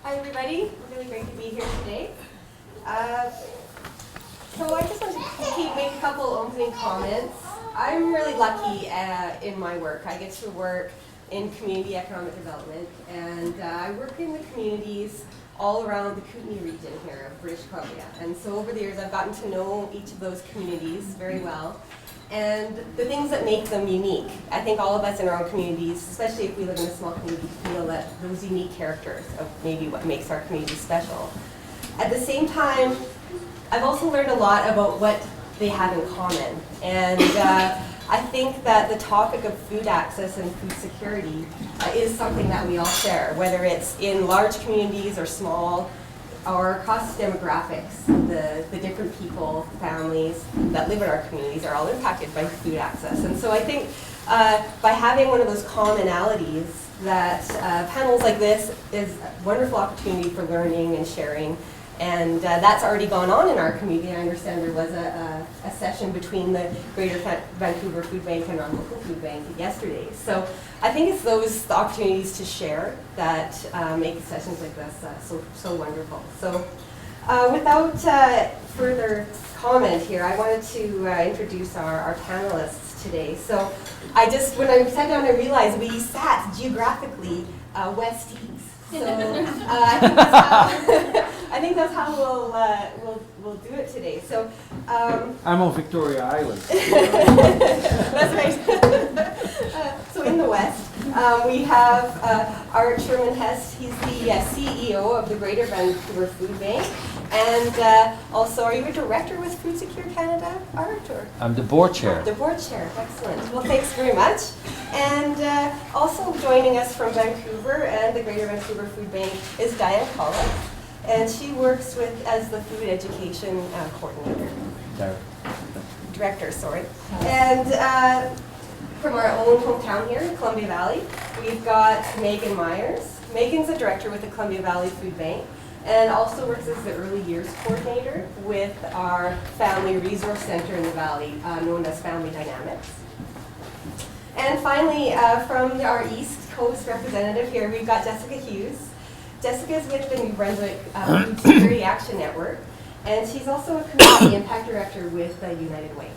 Hi everybody, really great to be here today. So I just want to make a couple opening comments. I'm really lucky in my work. I get to work in community economic development, and I work in the communities all around the Kootenay region here of British Columbia. And so over the years I've gotten to know each of those communities very well, and the things that make them unique. I think all of us in our own communities, especially if we live in a small community, feel that those unique characters of maybe what makes our community special. At the same time, I've also learned a lot about what they have in common. And I think that the topic of food access and food security is something that we all share, whether it's in large communities or small, or across demographics. The different people, families that live in our communities are all impacted by food access. And so I think by having one of those commonalities, that panels like this is a wonderful opportunity for learning and sharing. And that's already gone on in our community. I understand there was a session between the Greater Vancouver Food Bank and our local food bank yesterday. So I think it's those opportunities to share that make sessions like this so wonderful. So without further comment here, I wanted to introduce our panelists today. So when I sat down, I realized we sat geographically west-east. So I think that's how we'll do it today. So I'm on Victoria Island. That's right. So in the west, we have Art Sherman Hest. He's the CEO of the Greater Vancouver Food Bank, and also, are you a director with Food Secure Canada, Art? Or? I'm the board chair. The board chair, excellent. Well, thanks very much. And also joining us from Vancouver and the Greater Vancouver Food Bank is Diane Collins, and she works as the food education coordinator. Director, sorry. And from our own hometown here in Columbia Valley, we've got Megan Myers. Megan's a director with the Columbia Valley Food Bank, and also works as the early years coordinator with our Family Resource Center in the Valley, known as Family Dynamics. And finally, from our East Coast representative here, we've got Jessica Hughes. Jessica is with the New Brunswick Food Security Action Network, and she's also a community impact director with United Way.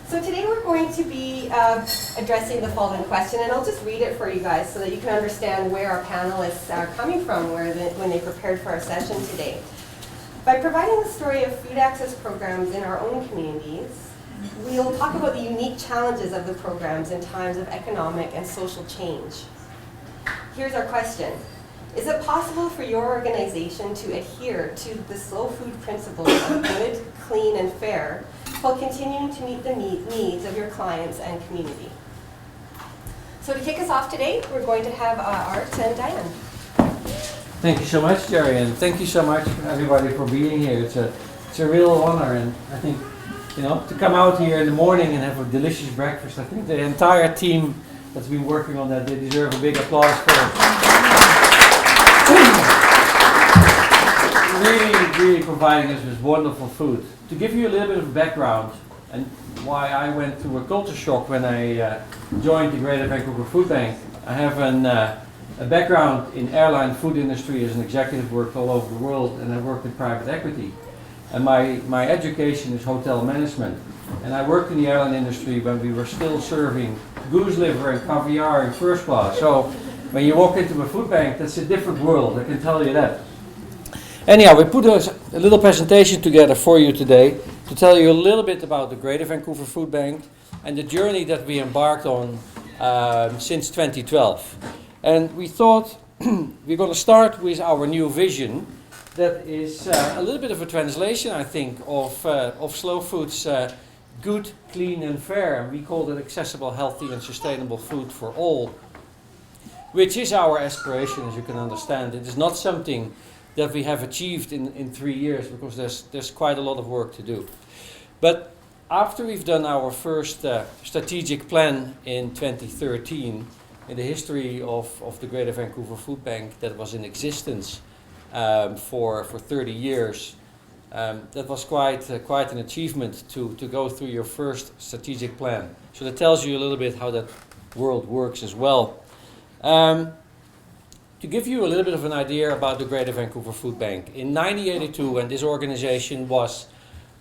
So today we're going to be addressing the following question, and I'll just read it for you guys so that you can understand where our panelists are coming from when they prepared for our session today. By providing the story of food access programs in our own communities, we'll talk about the unique challenges of the programs in times of economic and social change. Here's our question. Is it possible for your organization to adhere to the slow food principles of good, clean, and fair while continuing to meet the needs of your clients and community? So to kick us off today, we're going to have Art and Diane. Thank you so much, Jerry, and thank you so much everybody for being here. It's a real honor, and I think to come out here in the morning and have a delicious breakfast. I think the entire team that's been working on that, they deserve a big applause for really providing us with wonderful food. To give you a little bit of background and why I went through a culture shock when I joined the Greater Vancouver Food Bank. I have a background in airline food industry as an executive, worked all over the world, and I worked in private equity. And my education is hotel management. And I worked in the airline industry when we were still serving goose liver and caviar in first class. So when you walk into a food bank, that's a different world, I can tell you that. Anyhow, we put a little presentation together for you today to tell you a little bit about the Greater Vancouver Food Bank and the journey that we embarked on since 2012. And we thought we're going to start with our new vision. That is a little bit of a translation, I think, of Slow Food's good, clean and fair. We call it accessible, healthy and sustainable food for all, which is our aspiration, as you can understand. It is not something that we have achieved in 3 years, because there's quite a lot of work to do. But after we've done our first strategic plan in 2013, in the history of the Greater Vancouver Food Bank that was in existence for 30 years, that was quite an achievement to go through your first strategic plan. So that tells you a little bit how that world works as well. to give you a little bit of an idea about the Greater Vancouver Food Bank, in 1982, when this organization was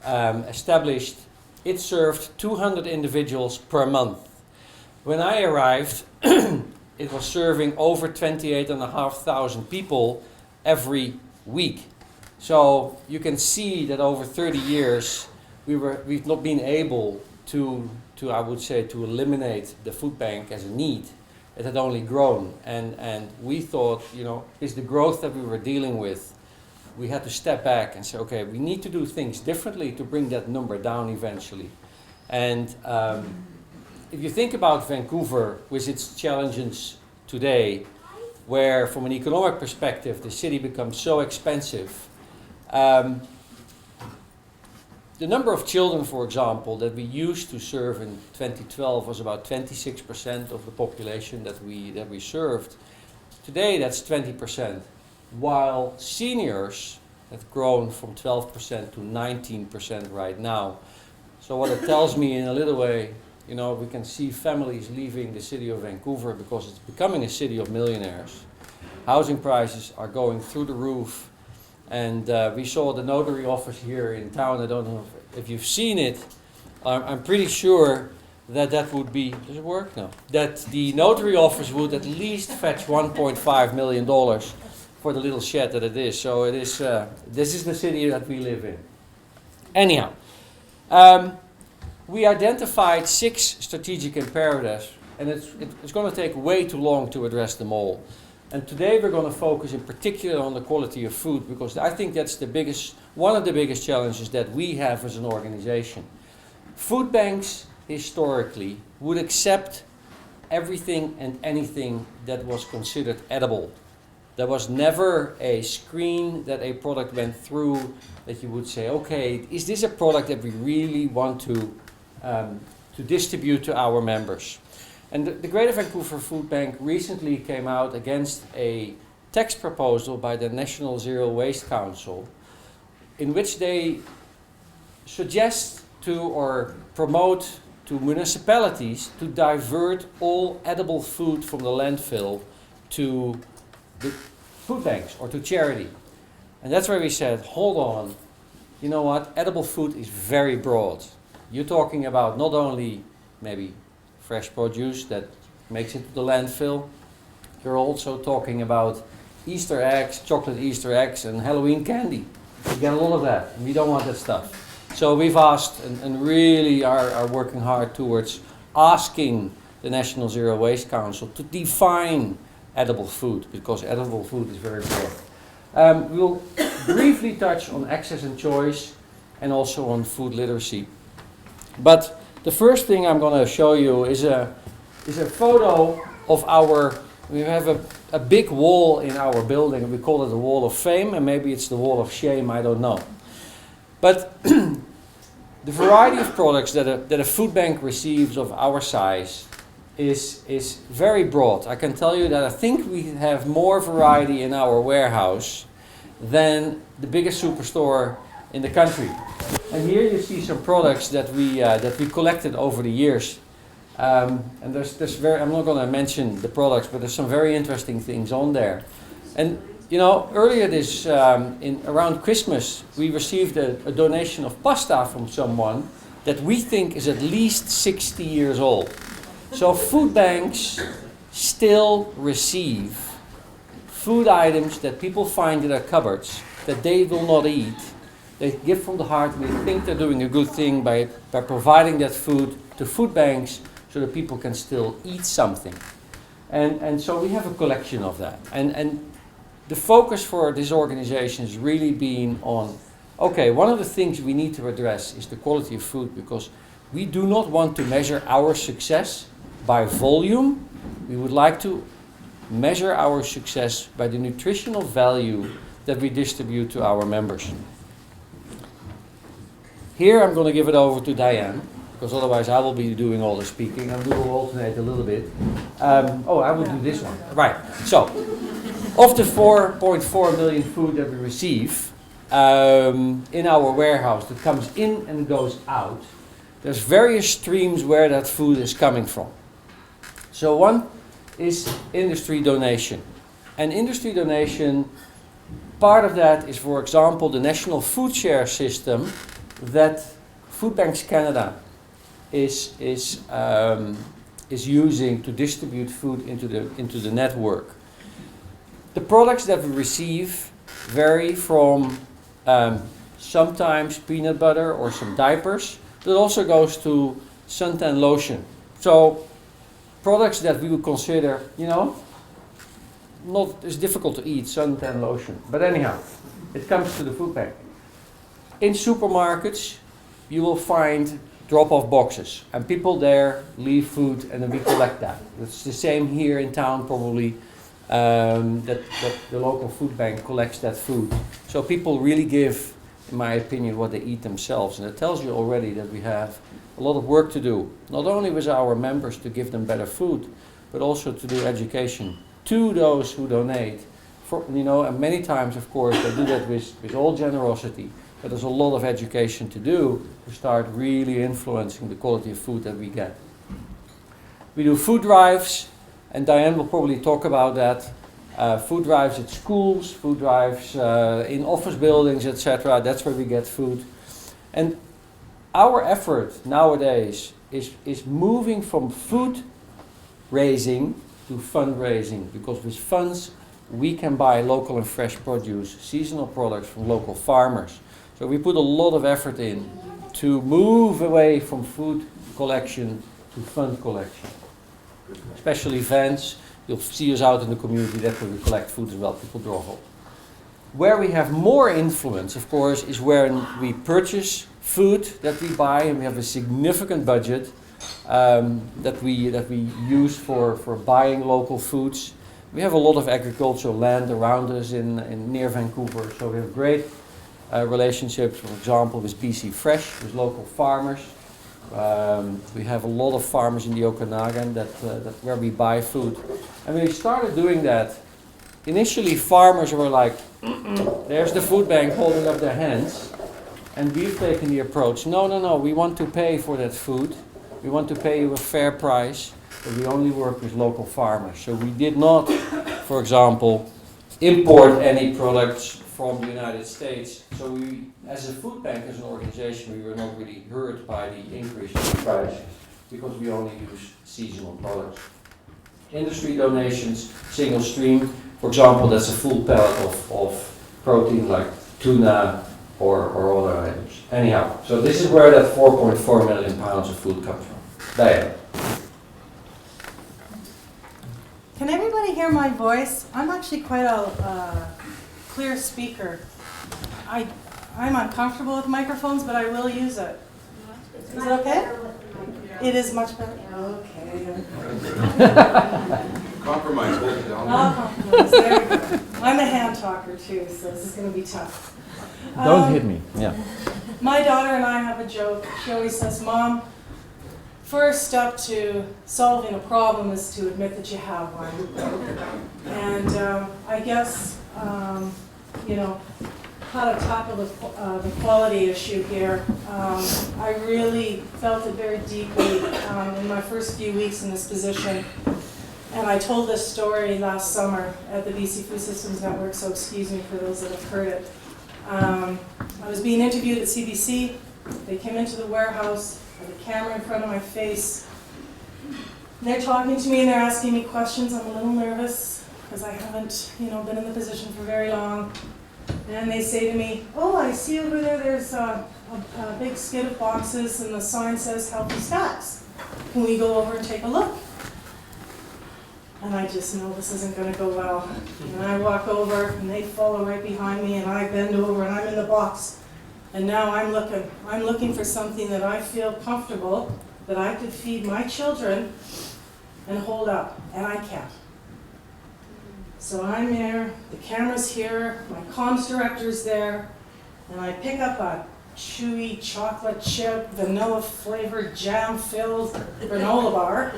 established, it served 200 individuals per month. When I arrived, it was serving over 28,500 people every week. So you can see that over 30 years, we've not been able to I would say, to eliminate the food bank as a need. It had only grown, and we thought, you know, is the growth that we were dealing with, we had to step back and say, okay, we need to do things differently to bring that number down eventually. And if you think about Vancouver with its challenges today, where from an economic perspective the city becomes so expensive, the number of children, for example, that we used to serve in 2012 was about 26% of the population that we served. Today that's 20%, while seniors have grown from 12% to 19% right now. So what it tells me in a little way, you know, we can see families leaving the city of Vancouver because it's becoming a city of millionaires. Housing prices are going through the roof. And we saw the notary office here in town. I don't know if you've seen it. I'm pretty sure that would be, does it work? No. That the notary office would at least fetch $1.5 million for the little shed that it is. So it is, this is the city that we live in. Anyhow, we identified 6 strategic imperatives, and it's going to take way too long to address them all. And today we're going to focus in particular on the quality of food, because I think that's one of the biggest challenges that we have as an organization. Food banks historically would accept everything and anything that was considered edible. There was never a screen that a product went through that you would say, okay, is this a product that we really want to distribute to our members? And the Greater Vancouver Food Bank recently came out against a text proposal by the National Zero Waste Council, in which they suggest to or promote to municipalities to divert all edible food from the landfill to the food banks or to charity. And that's where we said, hold on, you know what, edible food is very broad. You're talking about not only maybe fresh produce that makes it to the landfill. You're also talking about Easter eggs, chocolate Easter eggs, and Halloween candy. You get a lot of that, and we don't want that stuff. So we've asked and really are working hard towards asking the National Zero Waste Council to define edible food, because edible food is very broad. We'll briefly touch on access and choice and also on food literacy. But the first thing I'm going to show you is a photo of we have a big wall in our building. We call it the Wall of Fame, and maybe it's the Wall of Shame, I don't know. But the variety of products that a food bank receives of our size is very broad. I can tell you that I think we have more variety in our warehouse than the biggest superstore in the country. And here you see some products that we collected over the years. And I'm not going to mention the products, but there's some very interesting things on there. And you know, earlier around Christmas, we received a donation of pasta from someone that we think is at least 60 years old. So food banks still receive food items that people find in their cupboards that they will not eat. They give from the heart, and they think they're doing a good thing by providing that food to food banks so that people can still eat something. And so we have a collection of that. And the focus for this organization has really been on, okay, one of the things we need to address is the quality of food, because we do not want to measure our success by volume. We would like to measure our success by the nutritional value that we distribute to our members. Here I'm going to give it over to Diane, because otherwise I will be doing all the speaking, and we will alternate a little bit. I will do this one. Right, so, of the 4.4 million food that we receive in our warehouse that comes in and goes out, there's various streams where that food is coming from. So one is industry donation. And industry donation, part of that is, for example, the national food share system that Food Banks Canada is using to distribute food into the network. The products that we receive vary from sometimes peanut butter or some diapers. That also goes to suntan lotion. So products that we would consider, not as difficult to eat, suntan lotion. But anyhow, it comes to the food bank. In supermarkets, you will find drop-off boxes, and people there leave food, and then we collect that. It's the same here in town, probably, that the local food bank collects that food. So people really give, in my opinion, what they eat themselves, and it tells you already that we have a lot of work to do, not only with our members to give them better food, but also to do education to those who donate. And many times, of course, they do that with all generosity, but there's a lot of education to do to start really influencing the quality of food that we get. We do food drives, and Diane will probably talk about that. Food drives at schools, food drives in office buildings, etc. That's where we get food. And our effort nowadays is moving from food raising to fundraising, because with funds we can buy local and fresh produce, seasonal products from local farmers. So we put a lot of effort in to move away from food collection to fund collection. Special events, you'll see us out in the community, that's where we collect food as well, people drop off. Where we have more influence, of course, is when we purchase food that we buy, and we have a significant budget that we use for buying local foods. We have a lot of agricultural land around us in near Vancouver, so we have great relationships, for example, with BC Fresh, with local farmers. We have a lot of farmers in the Okanagan where we buy food. And when we started doing that, initially farmers were like, there's the food bank holding up their hands. And we've taken the approach, no, we want to pay for that food. We want to pay you a fair price, but we only work with local farmers. So we did not, for example, import any products from the United States. So we, as a food bank, as an organization, we were not really hurt by the increase in prices, because we only use seasonal products. Industry donations, single stream, for example, that's a full pallet of protein like tuna or other items. Anyhow, so this is where that 4.4 million pounds of food comes from. Diane. Can everybody hear my voice? I'm actually quite a clear speaker. I'm uncomfortable with microphones, but I will use it. Is it okay? It is much better? Okay. Compromise, hold it down. I'll compromise, there we go. I'm a hand talker too, so this is going to be tough. Don't hit me. Yeah. My daughter and I have a joke. She always says, Mom, first step to solving a problem is to admit that you have one. And I guess, how to tackle the quality issue here. I really felt it very deeply in my first few weeks in this position. And I told this story last summer at the BC Food Systems Network, so excuse me for those that have heard it. I was being interviewed at CBC. They came into the warehouse with a camera in front of my face. They're talking to me and they're asking me questions. I'm a little nervous because I haven't, been in the position for very long. And they say to me, oh, I see over there, there's a big skid of boxes and the sign says Healthy Stacks. Can we go over and take a look? And I just know this isn't going to go well. And I walk over and they follow right behind me and I bend over and I'm in the box. And now I'm looking for something that I feel comfortable, that I could feed my children and hold up, and I can't. So I'm there, the camera's here, my comms director's there, and I pick up a chewy chocolate chip, vanilla flavored jam filled granola bar,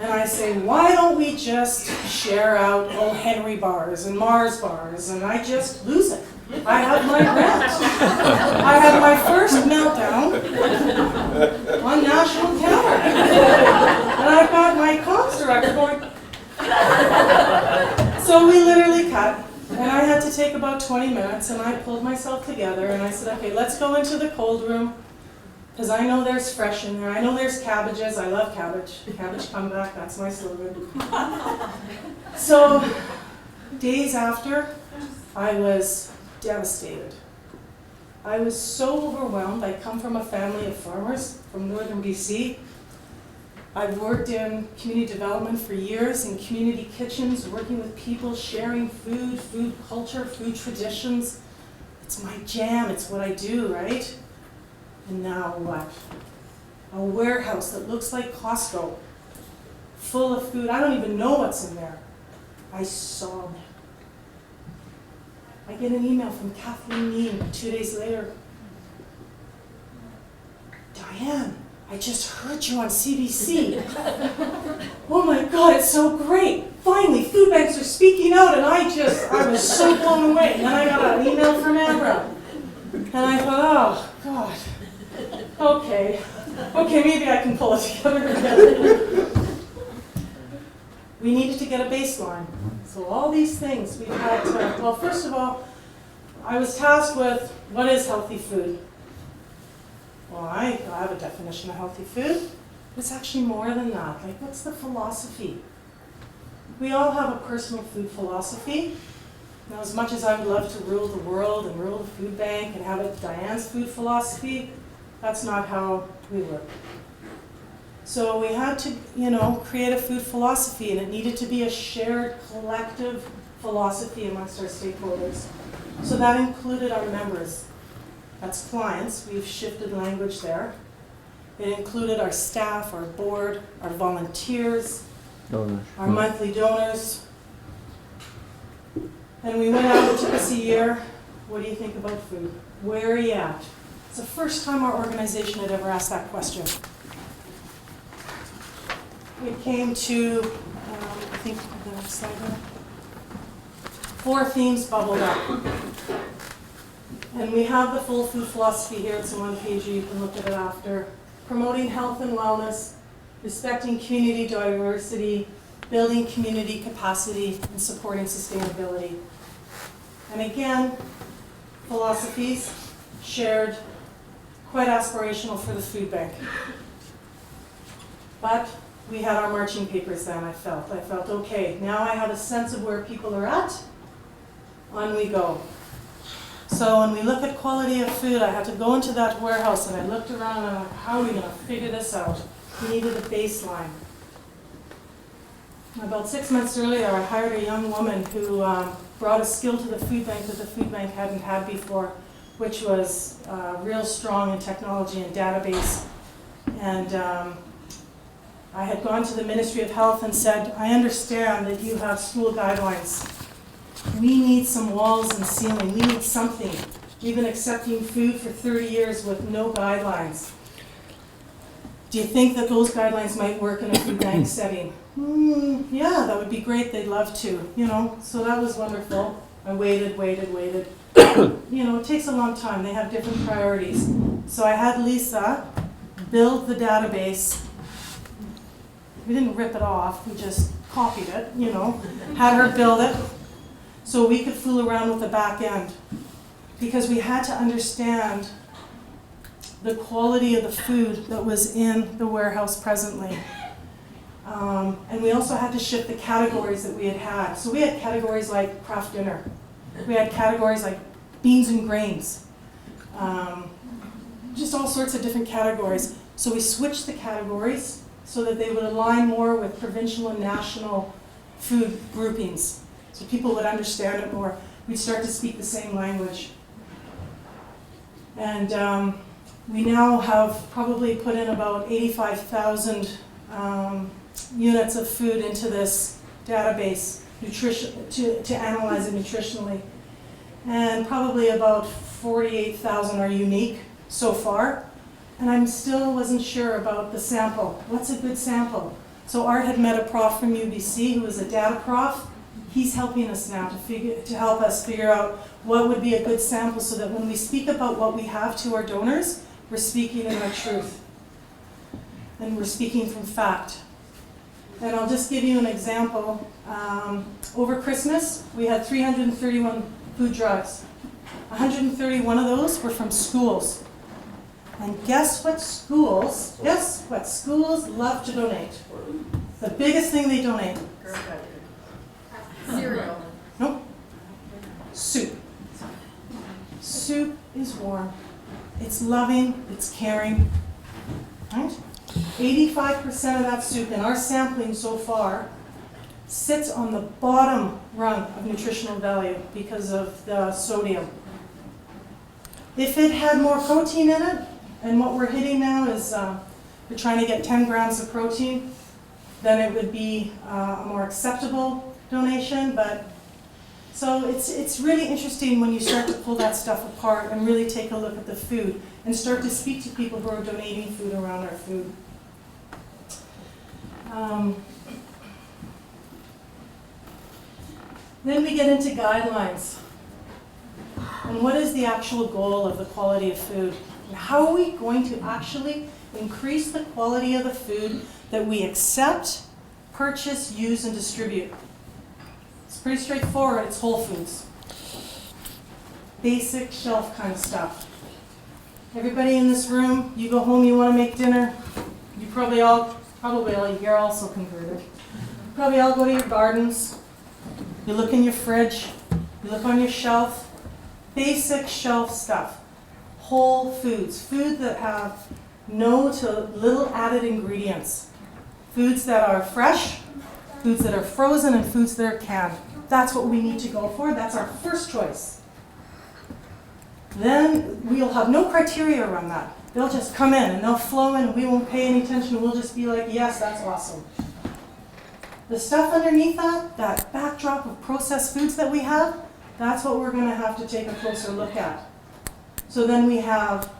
and I say, why don't we just share out O. Henry bars and Mars bars, and I just lose it. I have my rant. I have my first meltdown on national camera. And I've got my comms director going. So we said, okay, let's go into the cold room, because I know there's fresh in there. I know there's cabbages. I love cabbage. Cabbage comeback, that's my slogan. So, days after, I was devastated. I was so overwhelmed. I come from a family of farmers from northern BC. I've worked in community development for years, in community kitchens, working with people, sharing food, food culture, food traditions. It's my jam, it's what I do, right? And now what? A warehouse that looks like Costco, full of food. I don't even know what's in there. I sobbed. I get an email from Kathleen Mean 2 days later. Diane, I just heard you on CBC. Oh my God, it's so great. Finally, food banks are speaking out, and I was so blown away. And then I got an email from Amber. And I thought, oh God, okay, maybe I can pull it together again. We needed to get a baseline. So all these things we had to, well, first of all, I was tasked with what is healthy food? Well, I have a definition of healthy food. It's actually more than that. Like, what's the philosophy? We all have a personal food philosophy. Now, as much as I would love to rule the world and rule the food bank and have it Diane's food philosophy, that's not how we work. So we had to, create a food philosophy, and it needed to be a shared collective philosophy amongst our stakeholders. So that included our members. That's clients. We've shifted language there. It included our staff, our board, our volunteers, our monthly donors. And we went out, it took us a year. What do you think about food? Where are you at? It's the first time our organization had ever asked that question. We came to, I think the next slide here. 4 themes bubbled up. And we have the full food philosophy here. It's on one page, you can look at it after. Promoting health and wellness, respecting community diversity, building community capacity, and supporting sustainability. And again, philosophies shared, quite aspirational for the food bank. But we had our marching papers then, I felt, okay, now I have a sense of where people are at, on we go. So when we look at quality of food, I had to go into that warehouse and I looked around and I'm like, how are we gonna figure this out? We needed a baseline. About 6 months earlier, I hired a young woman who brought a skill to the food bank that the food bank hadn't had before, which was real strong in technology and database. And I had gone to the Ministry of Health and said, I understand that you have school guidelines. We need some walls and ceiling. We need something. We've been accepting food for 30 years with no guidelines. Do you think that those guidelines might work in a food bank setting? Yeah, that would be great. They'd love to, So that was wonderful. I waited. It takes a long time. They have different priorities. So I had Lisa build the database. We didn't rip it off. We just copied it, had her build it so we could fool around with the back end. Because we had to understand the quality of the food that was in the warehouse presently. And we also had to shift the categories that we had. So we had categories like craft dinner. We had categories like beans and grains. Just all sorts of different categories. So we switched the categories so that they would align more with provincial and national food groupings. So people would understand it more. We'd start to speak the same language. And we now have probably put in about 85,000 units of food into this database to analyze it nutritionally. And probably about 48,000 are unique so far. And I still wasn't sure about the sample. What's a good sample? So Art had met a prof from UBC who was a data prof. He's helping us now to help us figure out what would be a good sample so that when we speak about what we have to our donors, we're speaking in our truth. And we're speaking from fact. And I'll just give you an example. Over Christmas, we had 331 food drives. 131 of those were from schools. And guess what schools love to donate? The biggest thing they donate. Cereal. Nope. Soup. Soup is warm. It's loving, it's caring, right? 85% of that soup in our sampling so far sits on the bottom rung of nutritional value because of the sodium. If it had more protein in it, and what we're hitting now is we're trying to get 10 grams of protein, then it would be a more acceptable donation. But so it's really interesting when you start to pull that stuff apart and really take a look at the food and start to speak to people who are donating food around our food. Then we get into guidelines. And what is the actual goal of the quality of food? And how are we going to actually increase the quality of the food that we accept, purchase, use, and distribute? It's pretty straightforward. It's whole foods. Basic shelf kind of stuff. Everybody in this room, you go home, you want to make dinner, you probably all, you're also converted. Probably all go to your gardens, you look in your fridge, you look on your shelf. Basic shelf stuff. Whole foods. Food that have no to little added ingredients. Foods that are fresh, foods that are frozen, and foods that are canned. That's what we need to go for. That's our first choice. Then we'll have no criteria around that. They'll just come in and they'll flow in and we won't pay any attention. We'll just be like, yes, that's awesome. The stuff underneath that, that backdrop of processed foods that we have, that's what we're going to have to take a closer look at. So then we have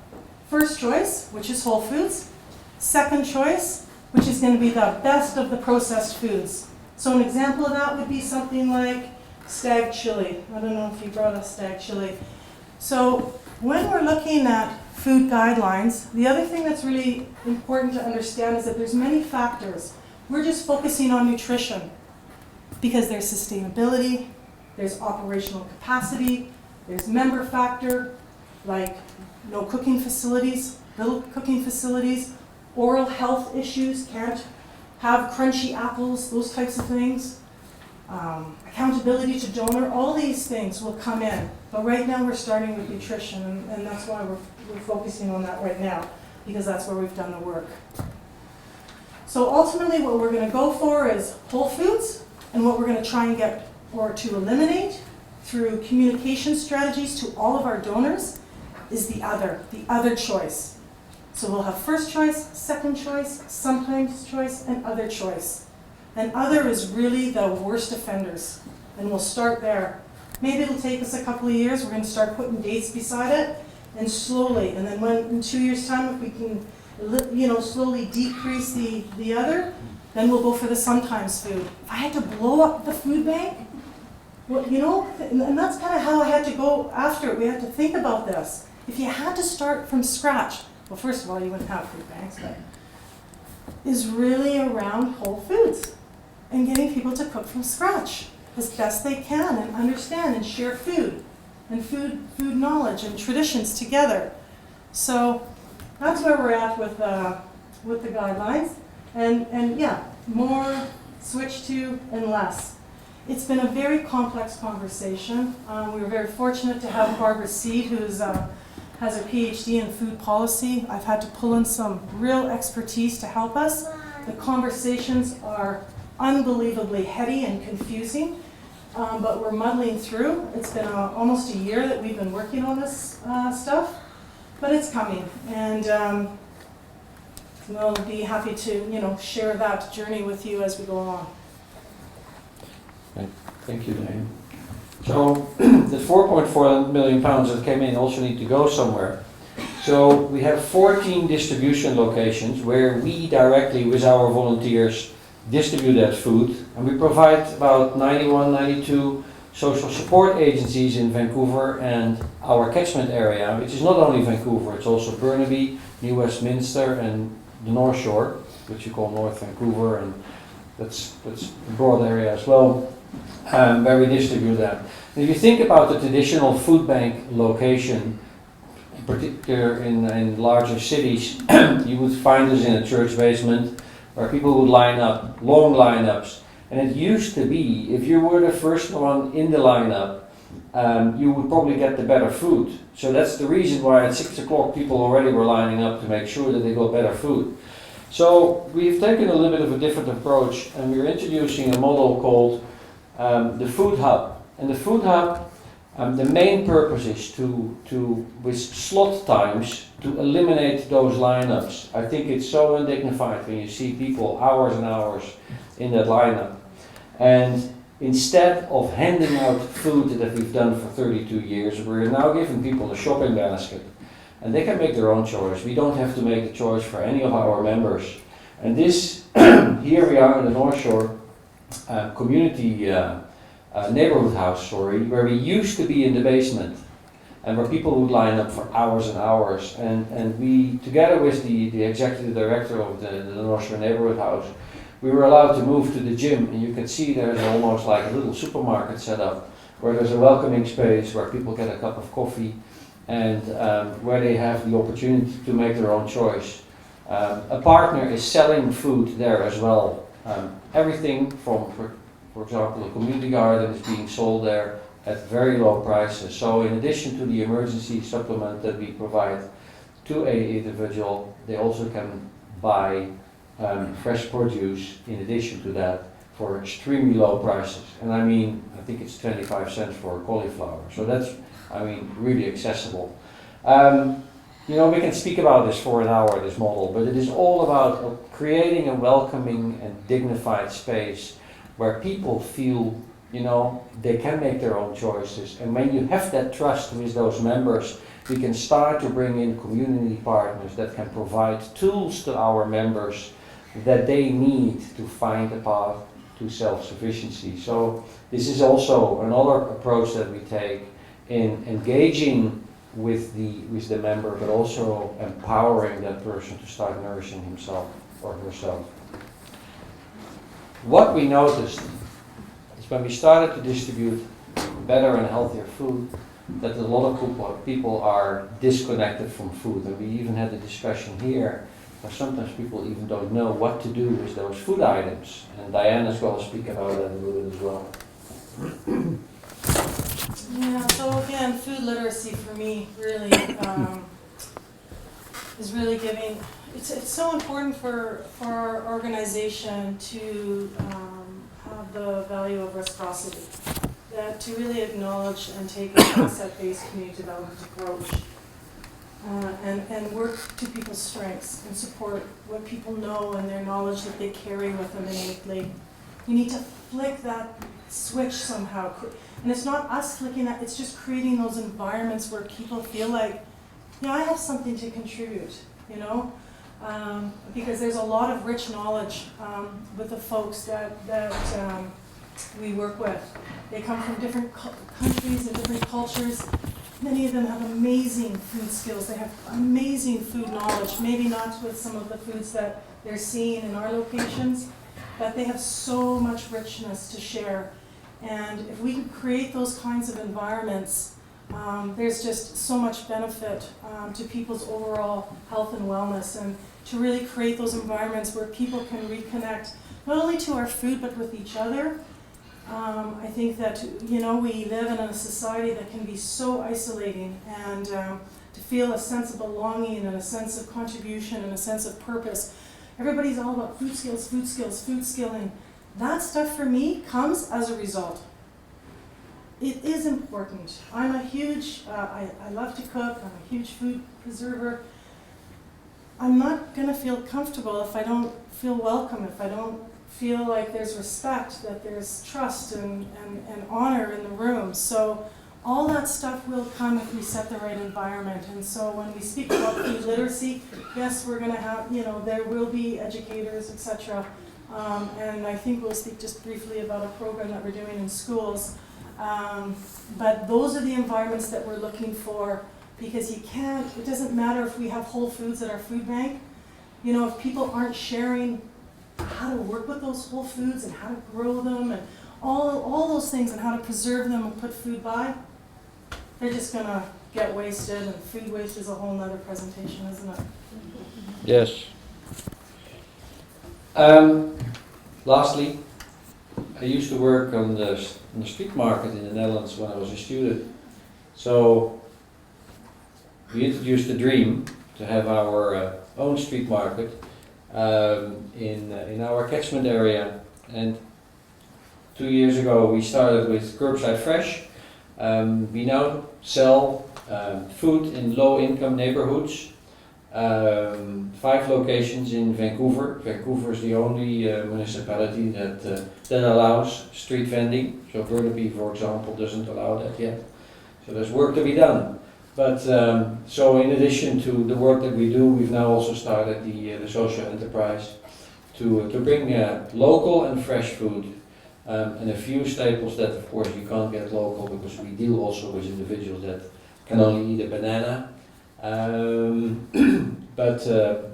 first choice, which is whole foods. Second choice, which is going to be the best of the processed foods. So an example of that would be something like stag chili. I don't know if you brought us stag chili. So when we're looking at food guidelines, the other thing that's really important to understand is that there's many factors. We're just focusing on nutrition because there's sustainability, there's operational capacity, there's member factor, like no cooking facilities, little cooking facilities, oral health issues, can't have crunchy apples, those types of things. Accountability to donor, all these things will come in. But right now we're starting with nutrition, and that's why we're focusing on that right now, because that's where we've done the work. So ultimately what we're going to go for is whole foods, and what we're going to try and get or to eliminate through communication strategies to all of our donors is the other choice. So we'll have first choice, second choice, sometimes choice, and other choice. And other is really the worst offenders. And we'll start there. Maybe it'll take us a couple of years. We're going to start putting dates beside it, and slowly. And then when in 2 years' time, if we can, slowly decrease the other, then we'll go for the sometimes food. If I had to blow up the food bank, well, and that's kind of how I had to go after it. We had to think about this. If you had to start from scratch, well, first of all, you wouldn't have food banks, but is really around whole foods and getting people to cook from scratch as best they can and understand and share food and food knowledge and traditions together. So that's where we're at with the guidelines. And yeah, more switch to and less. It's been a very complex conversation. We were very fortunate to have Barbara Seed, who has a PhD in food policy. I've had to pull in some real expertise to help us. The conversations are unbelievably heady and confusing, but we're muddling through. It's been almost a year that we've been working on this stuff, but it's coming. And we'll be happy to share that journey with you as we go along. Right. Thank you, Diane. So the 4.4 million pounds that came in also need to go somewhere. So we have 14 distribution locations where we directly, with our volunteers, distribute that food. And we provide about 91, 92 social support agencies in Vancouver and our catchment area, which is not only Vancouver, it's also Burnaby, New Westminster, and the North Shore, which you call North Vancouver, and that's a broad area as well. where we distribute that. And if you think about the traditional food bank location, in particular in larger cities, you would find us in a church basement where people would line up, long lineups. And it used to be, if you were the first one in the lineup, you would probably get the better food. So that's the reason why at 6 o'clock people already were lining up to make sure that they got better food. So we've taken a little bit of a different approach, and we're introducing a model called the Food Hub. And the Food Hub, the main purpose is to with slot times, to eliminate those lineups. I think it's so undignified when you see people hours and hours in that lineup. And instead of handing out food that we've done for 32 years, we're now giving people a shopping basket. And they can make their own choice. We don't have to make the choice for any of our members. And this, here we are in the North Shore community neighborhood house, where we used to be in the basement and where people would line up for hours and hours. And we, together with the executive director of the North Shore neighborhood house, we were allowed to move to the gym, and you can see there's almost like a little supermarket set up where there's a welcoming space where people get a cup of coffee and where they have the opportunity to make their own choice. A partner is selling food there as well. Everything from, for example, a community garden is being sold there at very low prices. So in addition to the emergency supplement that we provide to an individual, they also can buy fresh produce in addition to that for extremely low prices. And I mean, I think it's 25 cents for a cauliflower. So that's, I mean, really accessible. You know, we can speak about this for an hour, this model, but it is all about creating a welcoming and dignified space where people feel, you know, they can make their own choices. And when you have that trust with those members, we can start to bring in community partners that can provide tools to our members that they need to find a path to self-sufficiency. So this is also another approach that we take in engaging with the member, but also empowering that person to start nourishing himself or herself. What we noticed is when we started to distribute better and healthier food, that a lot of people are disconnected from food. And we even had a discussion here where sometimes people even don't know what to do with those food items. And Diane as well speak about that a little bit as well. Yeah, so again, food literacy for me really is really giving, it's so important for our organization to have the value of reciprocity, that to really acknowledge and take an asset-based community development approach and work to people's strengths and support what people know and their knowledge that they carry with them innately. You need to flick that switch somehow. And it's not us flicking that, it's just creating those environments where people feel like, yeah, I have something to contribute, you know? Because there's a lot of rich knowledge with the folks that we work with. They come from different countries and different cultures. Many of them have amazing food skills. They have amazing food knowledge, maybe not with some of the foods that they're seeing in our locations, but they have so much richness to share. And if we can create those kinds of environments, there's just so much benefit to people's overall health and wellness, and to really create those environments where people can reconnect not only to our food but with each other. I think that, you know, we live in a society that can be so isolating, and to feel a sense of belonging and a sense of contribution and a sense of purpose. Everybody's all about food skills, food skills, food skilling. That stuff for me comes as a result. It is important. I'm a huge, I love to cook, I'm a huge food preserver. I'm not going to feel comfortable if I don't feel welcome, if I don't feel like there's respect, that there's trust and honor in the room. So all that stuff will come if we set the right environment. And so when we speak about food literacy, yes, we're going to have, you know, there will be educators, etc. And I think we'll speak just briefly about a program that we're doing in schools. But those are the environments that we're looking for, because you can't, it doesn't matter if we have whole foods at our food bank. You know, if people aren't sharing how to work with those whole foods and how to grow them and all those things and how to preserve them and put food by, they're just gonna get wasted, and food waste is a whole nother presentation, isn't it? Yes. Lastly, I used to work on the street market in the Netherlands when I was a student. So we introduced the dream to have our own street market in our catchment area. And 2 years ago we started with Curbside Fresh. We now sell food in low-income neighborhoods. 5 locations in Vancouver. Vancouver is the only municipality that allows street vending. So Burnaby, for example, doesn't allow that yet. So there's work to be done. But so in addition to the work that we do, we've now also started the social enterprise to bring local and fresh food and a few staples that, of course, you can't get local because we deal also with individuals that can only eat a banana. But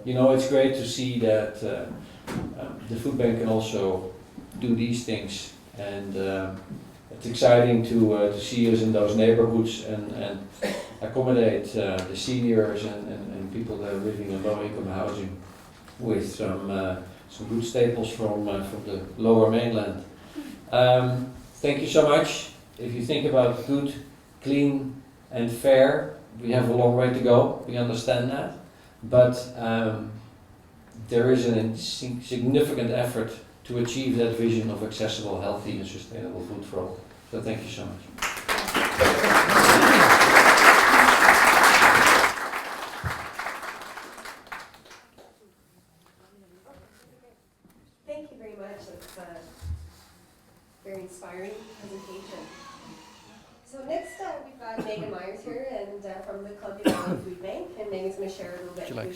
you know, it's great to see that the food bank can also do these things, and it's exciting to see us in those neighborhoods and accommodate the seniors and people that are living in low-income housing with some good staples from the lower mainland. Thank you so much. If you think about good, clean and fair, we have a long way to go, we understand that, but there is a significant effort to achieve that vision of accessible, healthy and sustainable food for all. So thank you so much. Thank you very much. It's a very inspiring presentation. So next we've got Megan Myers here and from the Columbia Valley Food Bank, and Megan's going to share a little bit about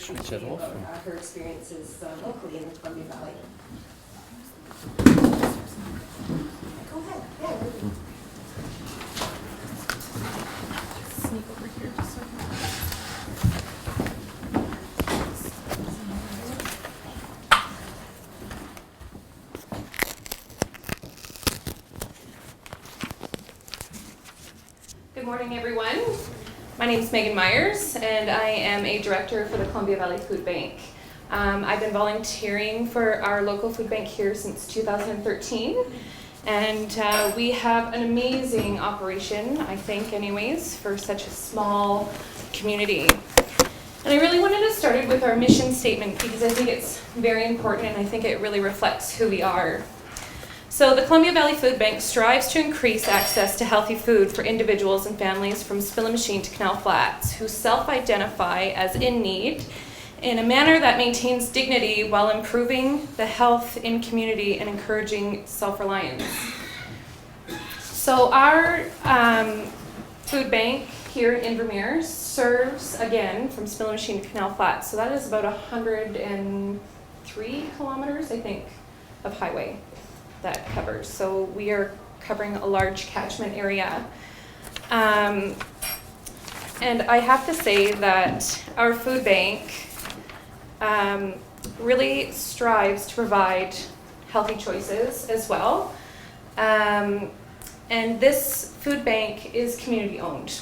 her experiences locally in the Columbia Valley. Go ahead. Yeah. Sneak over here just so I can... Good morning, everyone. My name is Megan Myers, and I am a director for the Columbia Valley Food Bank. I've been volunteering for our local food bank here since 2013, and we have an amazing operation, I think anyways, for such a small community. And I really wanted to start with our mission statement because I think it's very important and I think it really reflects who we are. So the Columbia Valley Food Bank strives to increase access to healthy food for individuals and families from Spillimachine to Canal Flats who self-identify as in need in a manner that maintains dignity while improving the health in community and encouraging self-reliance. So our food bank here in Vermeer serves, again, from Spillimachine to Canal Flats. So that is about 103 kilometers, I think, of highway that covers. So we are covering a large catchment area. And I have to say that our food bank really strives to provide healthy choices as well. And this food bank is community owned.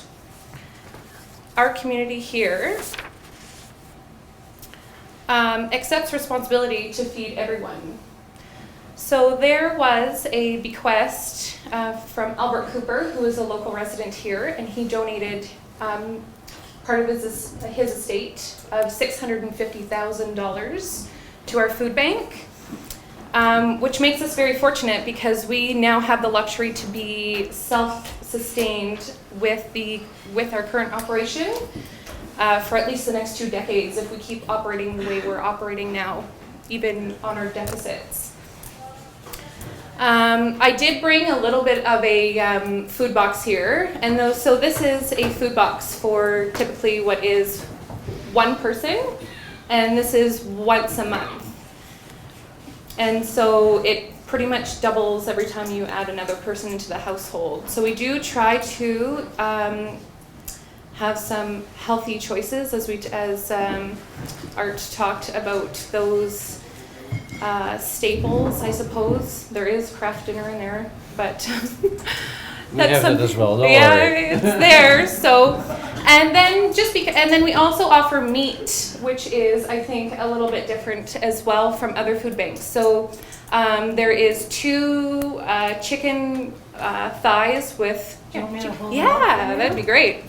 Our community here accepts responsibility to feed everyone. So there was a bequest from Albert Cooper, who is a local resident here, and he donated part of his estate of $650,000 to our food bank, which makes us very fortunate because we now have the luxury to be self-sustained with our current operation for at least the next 2 decades if we keep operating the way we're operating now, even on our deficits. I did bring a little bit of a food box here, and so this is a food box for typically what is one person, and this is once a month. And so it pretty much doubles every time you add another person into the household. So we do try to have some healthy choices as Art talked about those staples, I suppose. There is craft dinner in there, but We have that as well. Don't worry. it's there. So, and then we also offer meat, which is, I think, a little bit different as well from other food banks. So there is 2 chicken thighs with. Do you want me to hold Yeah, them? that'd be great.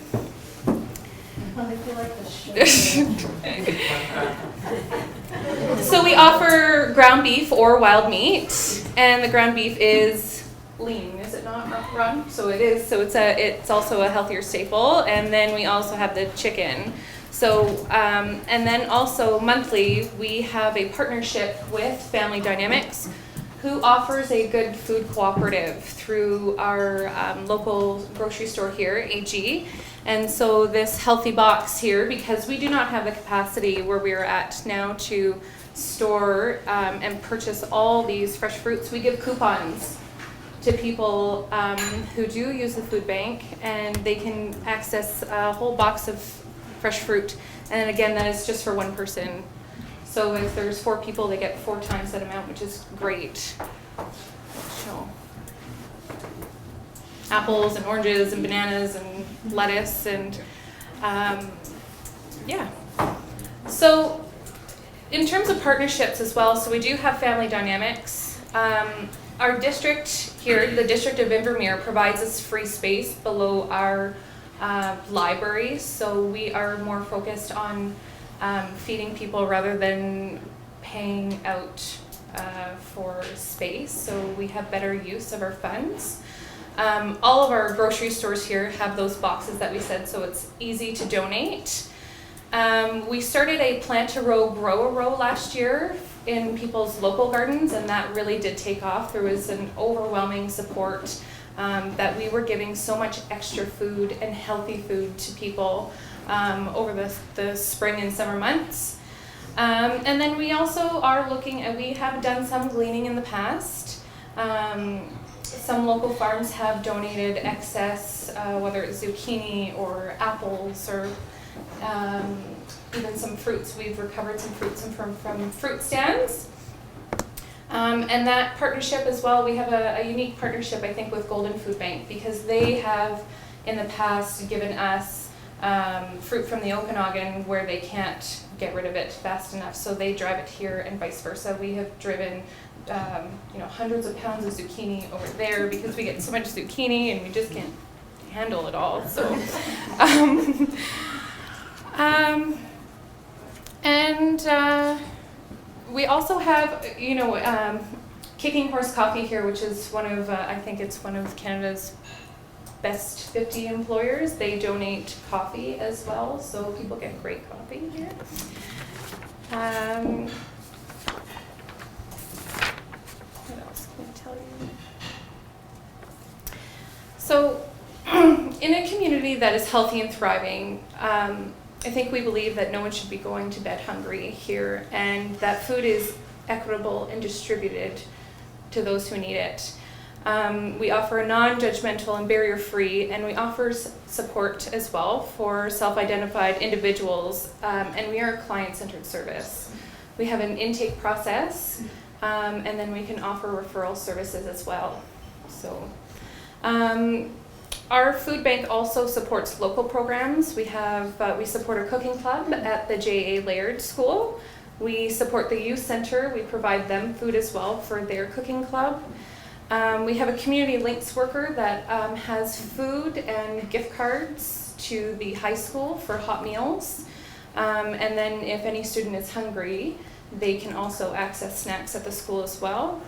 I feel like the shit. So we offer ground beef or wild meat, and the ground beef is lean, is it not, Ron? So it is. So it's also a healthier staple, and then we also have the chicken. So and then also monthly we have a partnership with Family Dynamics, who offers a good food cooperative through our local grocery store here, AG. And so this healthy box here, because we do not have the capacity where we are at now to store and purchase all these fresh fruits, we give coupons to people who do use the food bank, and they can access a whole box of fresh fruit. And again, that is just for one person. So if there's 4 people, they get 4 times that amount, which is great. So, apples and oranges and bananas and lettuce and yeah. So in terms of partnerships as well, so we do have Family Dynamics. Our district here, the District of Invermere, provides us free space below our library. So we are more focused on feeding people rather than paying out for space. So we have better use of our funds. All of our grocery stores here have those boxes that we said, so it's easy to donate. We started a plant a row, grow a row last year in people's local gardens, and that really did take off. There was an overwhelming support that we were giving so much extra food and healthy food to people over the spring and summer months. And then we also are looking at, we have done some gleaning in the past. Some local farms have donated excess, whether it's zucchini or apples or even some fruits. We've recovered some fruits from fruit stands. And that partnership as well, we have a unique partnership, I think, with Golden Food Bank, because they have in the past given us fruit from the Okanagan where they can't get rid of it fast enough, so they drive it here and vice versa. We have driven hundreds of pounds of zucchini over there because we get so much zucchini and we just can't handle it all. So, we also have, Kicking Horse Coffee here, which is one of, I think it's one of Canada's best 50 employers. They donate coffee as well, so people get great coffee here. What else can I tell you? So, in a community that is healthy and thriving, I think we believe that no one should be going to bed hungry here, and that food is equitable and distributed to those who need it. We offer a non-judgmental and barrier-free, and we offer support as well for self-identified individuals, and we are a client-centered service. We have an intake process, and then we can offer referral services as well. So, our food bank also supports local programs. We support our cooking club at the J.A. Laird School. We support the youth center. We provide them food as well for their cooking club. We have a community links worker that has food and gift cards to the high school for hot meals. And then if any student is hungry, they can also access snacks at the school as well.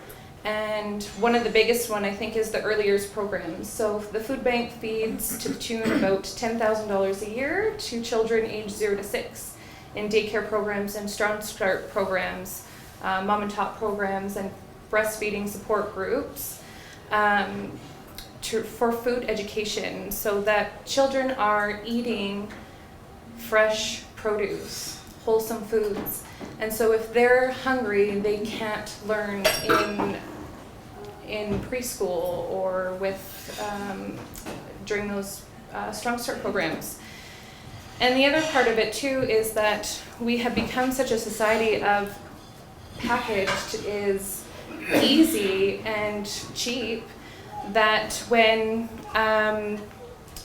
And one of the biggest one, I think, is the early years programs. So the food bank feeds to the tune of about $10,000 a year to children aged 0 to 6 in daycare programs and Strong Start programs, mom and pop programs, and breastfeeding support groups for food education, so that children are eating fresh produce, wholesome foods. And so if they're hungry, they can't learn in preschool or with during those Strong Start programs. And the other part of it too is that we have become such a society of packaged is easy and cheap that when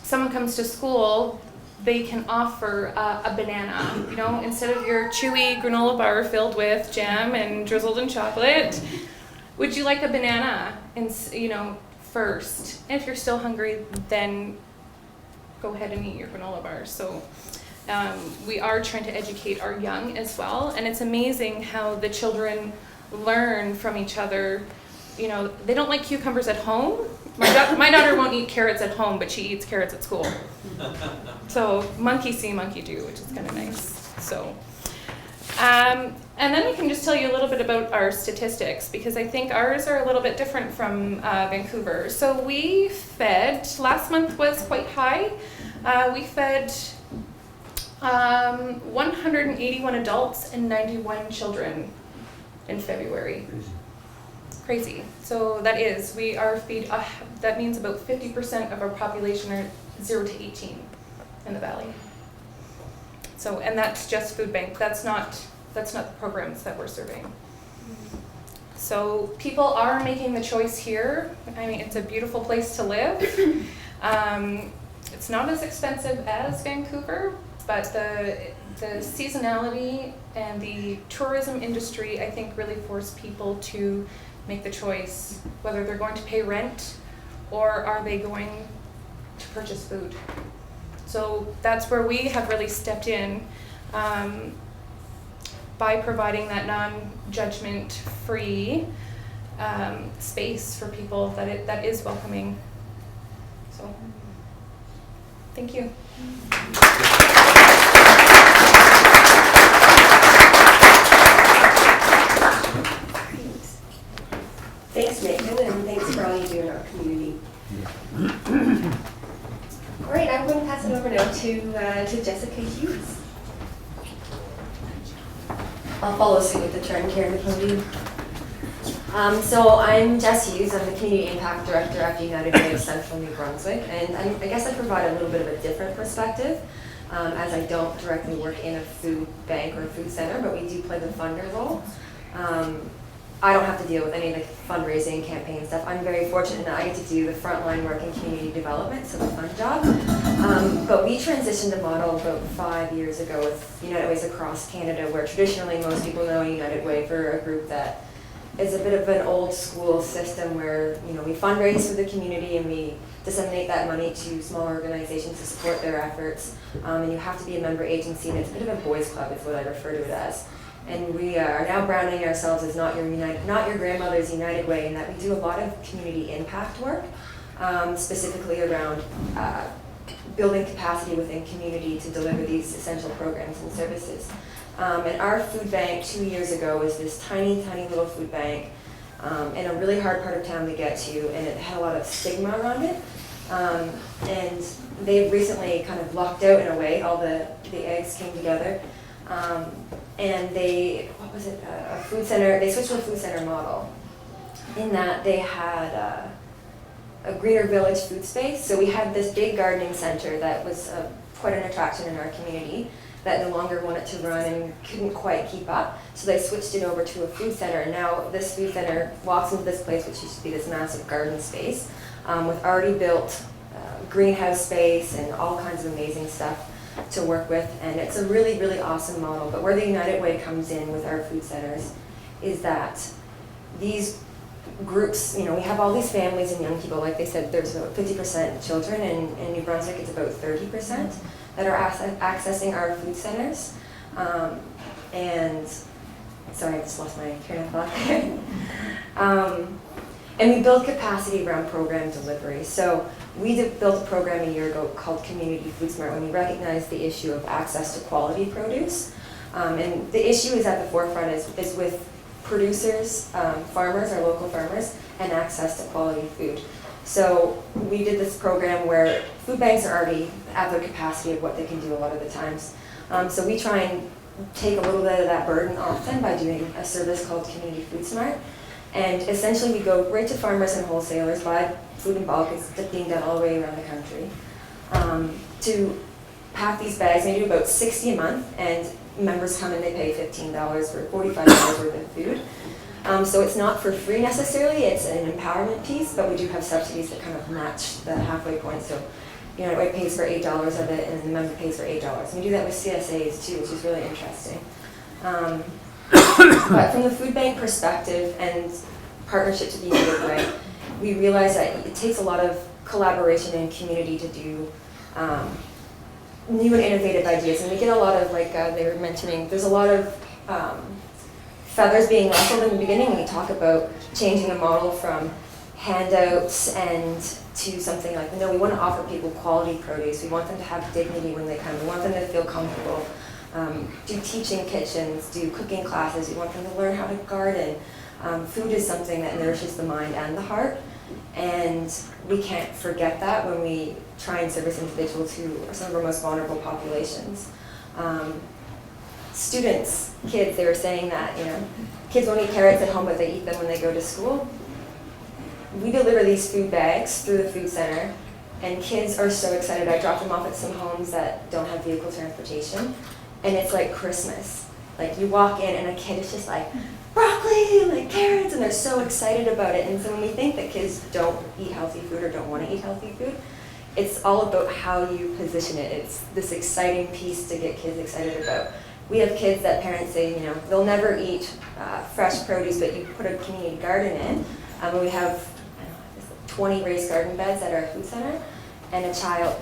someone comes to school, they can offer a banana. You know, instead of your chewy granola bar filled with jam and drizzled in chocolate, would you like a banana? And first. And if you're still hungry, then go ahead and eat your granola bar. So we are trying to educate our young as well, and it's amazing how the children learn from each other. You know, they don't like cucumbers at home. My daughter won't eat carrots at home, but she eats carrots at school. So monkey see, monkey do, which is kind of nice. So, and then I can just tell you a little bit about our statistics, because I think ours are a little bit different from Vancouver. So we fed, last month was quite high. We fed 181 adults and 91 children in February. Crazy. So that is, we are that means about 50% of our population are 0 to 18 in the valley. So, and that's just food bank. That's not the programs that we're serving. So people are making the choice here. I mean, it's a beautiful place to live. It's not as expensive as Vancouver, but the seasonality and the tourism industry, I think, really force people to make the choice whether they're going to pay rent or are they going to purchase food. So that's where we have really stepped in by providing that non-judgment free space for people that is welcoming. So thank you. Thanks, Megan, and thanks for all you do in our community. All right, I'm going to pass it over now to Jessica Hughes. I'll follow suit with the trend here in the podium. So I'm Jess Hughes. I'm the Community Impact Director at United Way of Central New Brunswick, and I guess I provide a little bit of a different perspective, as I don't directly work in a food bank or a food center, but we do play the funder role. I don't have to deal with any of the fundraising campaign stuff. I'm very fortunate that I get to do the frontline work in community development, so the fun job. But we transitioned a model about 5 years ago with United Ways across Canada, where traditionally most people know United Way for a group that is a bit of an old school system where we fundraise for the community and we disseminate that money to small organizations to support their efforts. And you have to be a member agency, and it's a bit of a boys club is what I refer to it as. And we are now branding ourselves as not your grandmother's United Way, in that we do a lot of community impact work, specifically around building capacity within community to deliver these essential programs and services. And our food bank 2 years ago was this tiny, tiny little food bank in a really hard part of town to get to, and it had a lot of stigma around it. And they've recently kind of lucked out in a way. All the eggs came together. And a food center, they switched to a food center model in that they had a greener village food space. So we had this big gardening center that was quite an attraction in our community that no longer wanted to run and couldn't quite keep up. So they switched it over to a food center. And now this food center walks into this place, which used to be this massive garden space, with already built greenhouse space and all kinds of amazing stuff to work with, and it's a really, really awesome model. But where the United Way comes in with our food centers is that these groups, we have all these families and young people. Like they said, there's about 50% children, and in New Brunswick it's about 30% that are accessing our food centers. And sorry, I just lost my train of thought there. And we build capacity around program delivery. So we built a program a year ago called Community Food Smart, when we recognized the issue of access to quality produce. And the issue is at the forefront is with producers, farmers, our local farmers, and access to quality food. So we did this program where food banks are already at their capacity of what they can do a lot of the times. So we try and take a little bit of that burden off them by doing a service called Community Food Smart. And essentially we go right to farmers and wholesalers, buy food in bulk, it's being done all the way around the country, to pack these bags. And we do about 60 a month, and members come and they pay $15 for $45 worth of food. So it's not for free necessarily, it's an empowerment piece, but we do have subsidies that kind of match the halfway point. So United Way pays for $8 of it, and the member pays for $8. And we do that with CSAs too, which is really interesting. But from the food bank perspective and partnership to the United Way, we realize that it takes a lot of collaboration and community to do new and innovative ideas. And we get a lot of, like they were mentioning, there's a lot of feathers being ruffled in the beginning when we talk about changing the model from handouts and to something like, no, we want to offer people quality produce. We want them to have dignity when they come. We want them to feel comfortable. Do teaching kitchens, do cooking classes. We want them to learn how to garden. Food is something that nourishes the mind and the heart. And we can't forget that when we try and service individuals who are some of our most vulnerable populations. Students, kids, they were saying that, kids won't eat carrots at home, but they eat them when they go to school. We deliver these food bags through the food center, and kids are so excited. I drop them off at some homes that don't have vehicle transportation, and it's like Christmas. Like, you walk in and a kid is just like, broccoli, like carrots, and they're so excited about it. And so when we think that kids don't eat healthy food or don't want to eat healthy food, it's all about how you position it. It's this exciting piece to get kids excited about. We have kids that parents say, they'll never eat fresh produce, but you put a community garden in. And we have 20 raised garden beds at our food center, and a child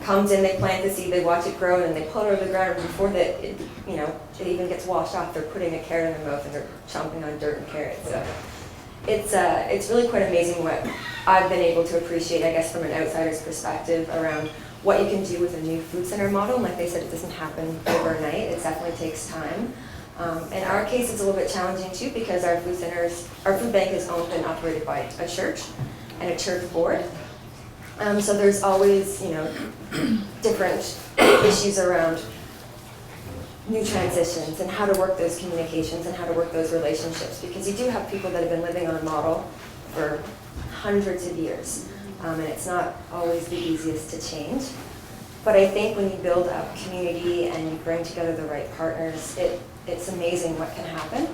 comes in, they plant the seed, they watch it grow, and they pull it over the ground. Before it even gets washed off, they're putting a carrot in their mouth and they're chomping on dirt and carrots. So it's really quite amazing what I've been able to appreciate, I guess, from an outsider's perspective around what you can do with a new food center model. And like they said, it doesn't happen overnight. It definitely takes time. In our case, it's a little bit challenging too, because our food bank is owned and operated by a church and a church board. So there's always, different issues around new transitions and how to work those communications and how to work those relationships, because you do have people that have been living on a model for hundreds of years, and it's not always the easiest to change. But I think when you build a community and you bring together the right partners, it's amazing what can happen.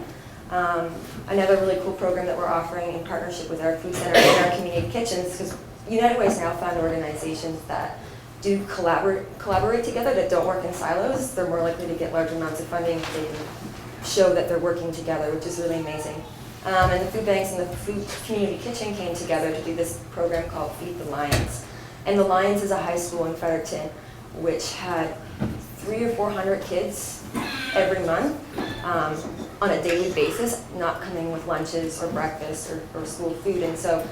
Another really cool program that we're offering in partnership with our food center and our community kitchens, because United Way has now found organizations that do collaborate together, that don't work in silos. They're more likely to get large amounts of funding if they can show that they're working together, which is really amazing. And the food banks and the food community kitchen came together to do this program called Feed the Lions. And the Lions is a high school in Fredericton, which had 300 or 400 kids every month on a daily basis, not coming with lunches or breakfast or school food. And so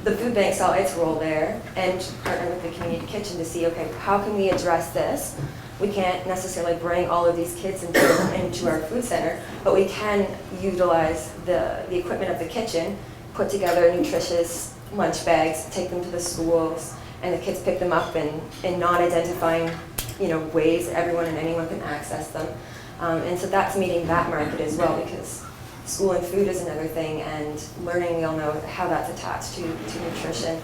the food bank saw its role there and partnered with the community kitchen to see, okay, how can we address this? We can't necessarily bring all of these kids into our food center, but we can utilize the equipment of the kitchen, put together nutritious lunch bags, take them to the schools, and the kids pick them up in non-identifying ways that everyone and anyone can access them. And so that's meeting that market as well, because school and food is another thing, and learning, we all know how that's attached to nutrition.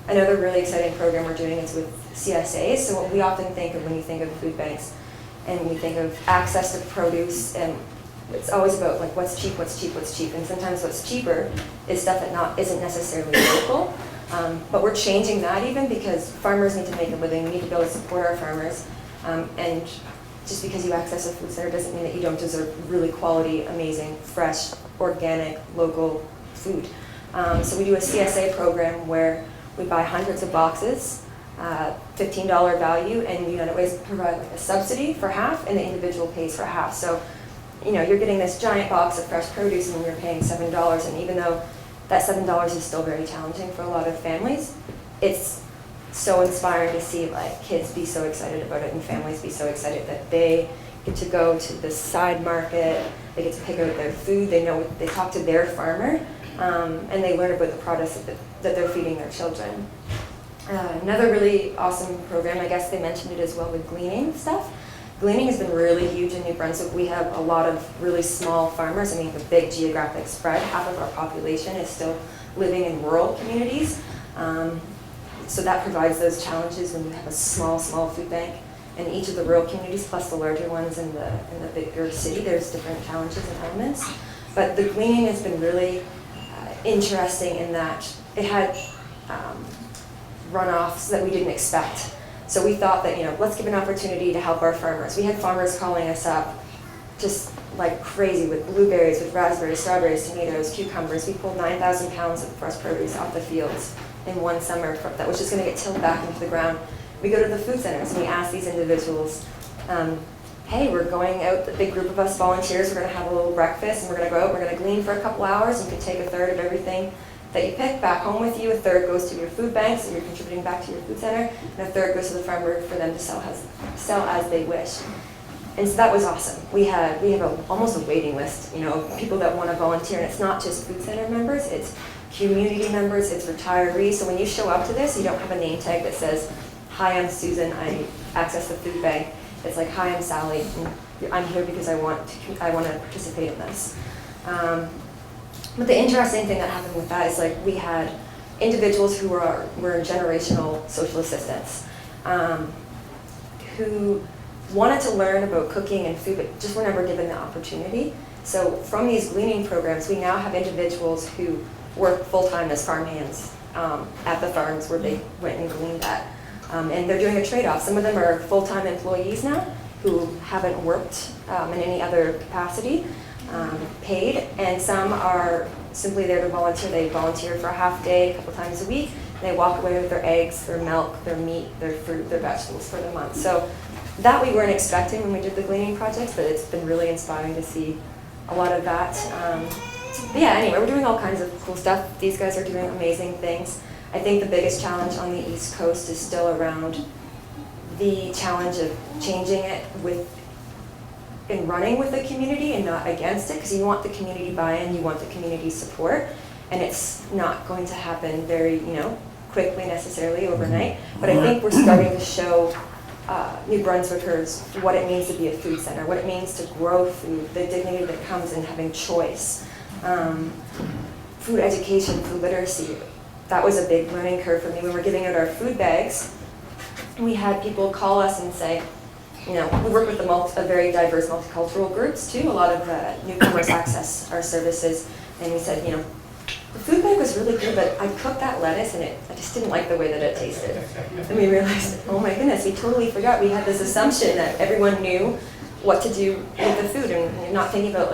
Another really exciting program we're doing is with CSAs. So what we often think of when you think of food banks, and we think of access to produce, and it's always about like what's cheap, what's cheap, what's cheap. And sometimes what's cheaper is stuff that isn't necessarily local. But we're changing that even, because farmers need to make a living. We need to be able to support our farmers. And just because you access a food center doesn't mean that you don't deserve really quality, amazing, fresh, organic, local food. So we do a CSA program where we buy hundreds of boxes, $15 value, and United Way provide like a subsidy for half, and the individual pays for half. So, you're getting this giant box of fresh produce, and you're paying $7. And even though that $7 is still very challenging for a lot of families, it's so inspiring to see like kids be so excited about it and families be so excited that they get to go to the side market, they get to pick out their food, they talk to their farmer, and they learn about the products that they're feeding their children. Another really awesome program, I guess they mentioned it as well, with gleaning stuff. Gleaning has been really huge in New Brunswick. We have a lot of really small farmers, and we have a big geographic spread. Half of our population is still living in rural communities. So that provides those challenges when you have a small food bank. in each of the rural communities, plus the larger ones in the bigger city. There's different challenges and elements. But the gleaning has been really interesting in that it had runoffs that we didn't expect. So we thought that, let's give an opportunity to help our farmers. We had farmers calling us up just like crazy with blueberries, with raspberries, strawberries, tomatoes, cucumbers. We pulled 9,000 pounds of fresh produce off the fields in one summer that was just going to get tilled back into the ground. We go to the food centers and we ask these individuals, hey, we're going out, the big group of us volunteers, we're going to have a little breakfast and we're going to go out, we're going to glean for a couple hours. You can take a third of everything that you pick back home with you, a third goes to your food banks and you're contributing back to your food center, and a third goes to the farmer for them to sell as they wish. And so that was awesome. We have almost a waiting list, people that want to volunteer, and it's not just food center members, it's community members, it's retirees. So when you show up to this, you don't have a name tag that says, hi, I'm Susan, I access the food bank. It's like, hi, I'm Sally, and I'm here because I want to participate in this. But the interesting thing that happened with that is we had individuals who were in generational social assistance, who wanted to learn about cooking and food, but just were never given the opportunity. So from these gleaning programs, we now have individuals who work full-time as farmhands at the farms where they went and gleaned at. And they're doing a trade-off. Some of them are full-time employees now who haven't worked in any other capacity, paid, and some are simply there to volunteer. They volunteer for a half day, a couple times a week. They walk away with their eggs, their milk, their meat, their fruit, their vegetables for the month. So that we weren't expecting when we did the gleaning projects, but it's been really inspiring to see a lot of that. But yeah, anyway, we're doing all kinds of cool stuff. These guys are doing amazing things. I think the biggest challenge on the East Coast is still around the challenge of changing it in running with the community and not against it, because you want the community buy-in, you want the community support, and it's not going to happen very, quickly necessarily overnight. But I think we're starting to show New Brunswickers what it means to be a food center, what it means to grow food, the dignity that comes in having choice, food education, food literacy. That was a big learning curve for me. When we were giving out our food bags, we had people call us and say, we work with a very diverse multicultural groups too. A lot of newcomers access our services, and we said, the food bag was really good, but I cooked that lettuce and I just didn't like the way that it tasted. And we realized, oh my goodness, we totally forgot. We had this assumption that everyone knew what to do with the food and not thinking about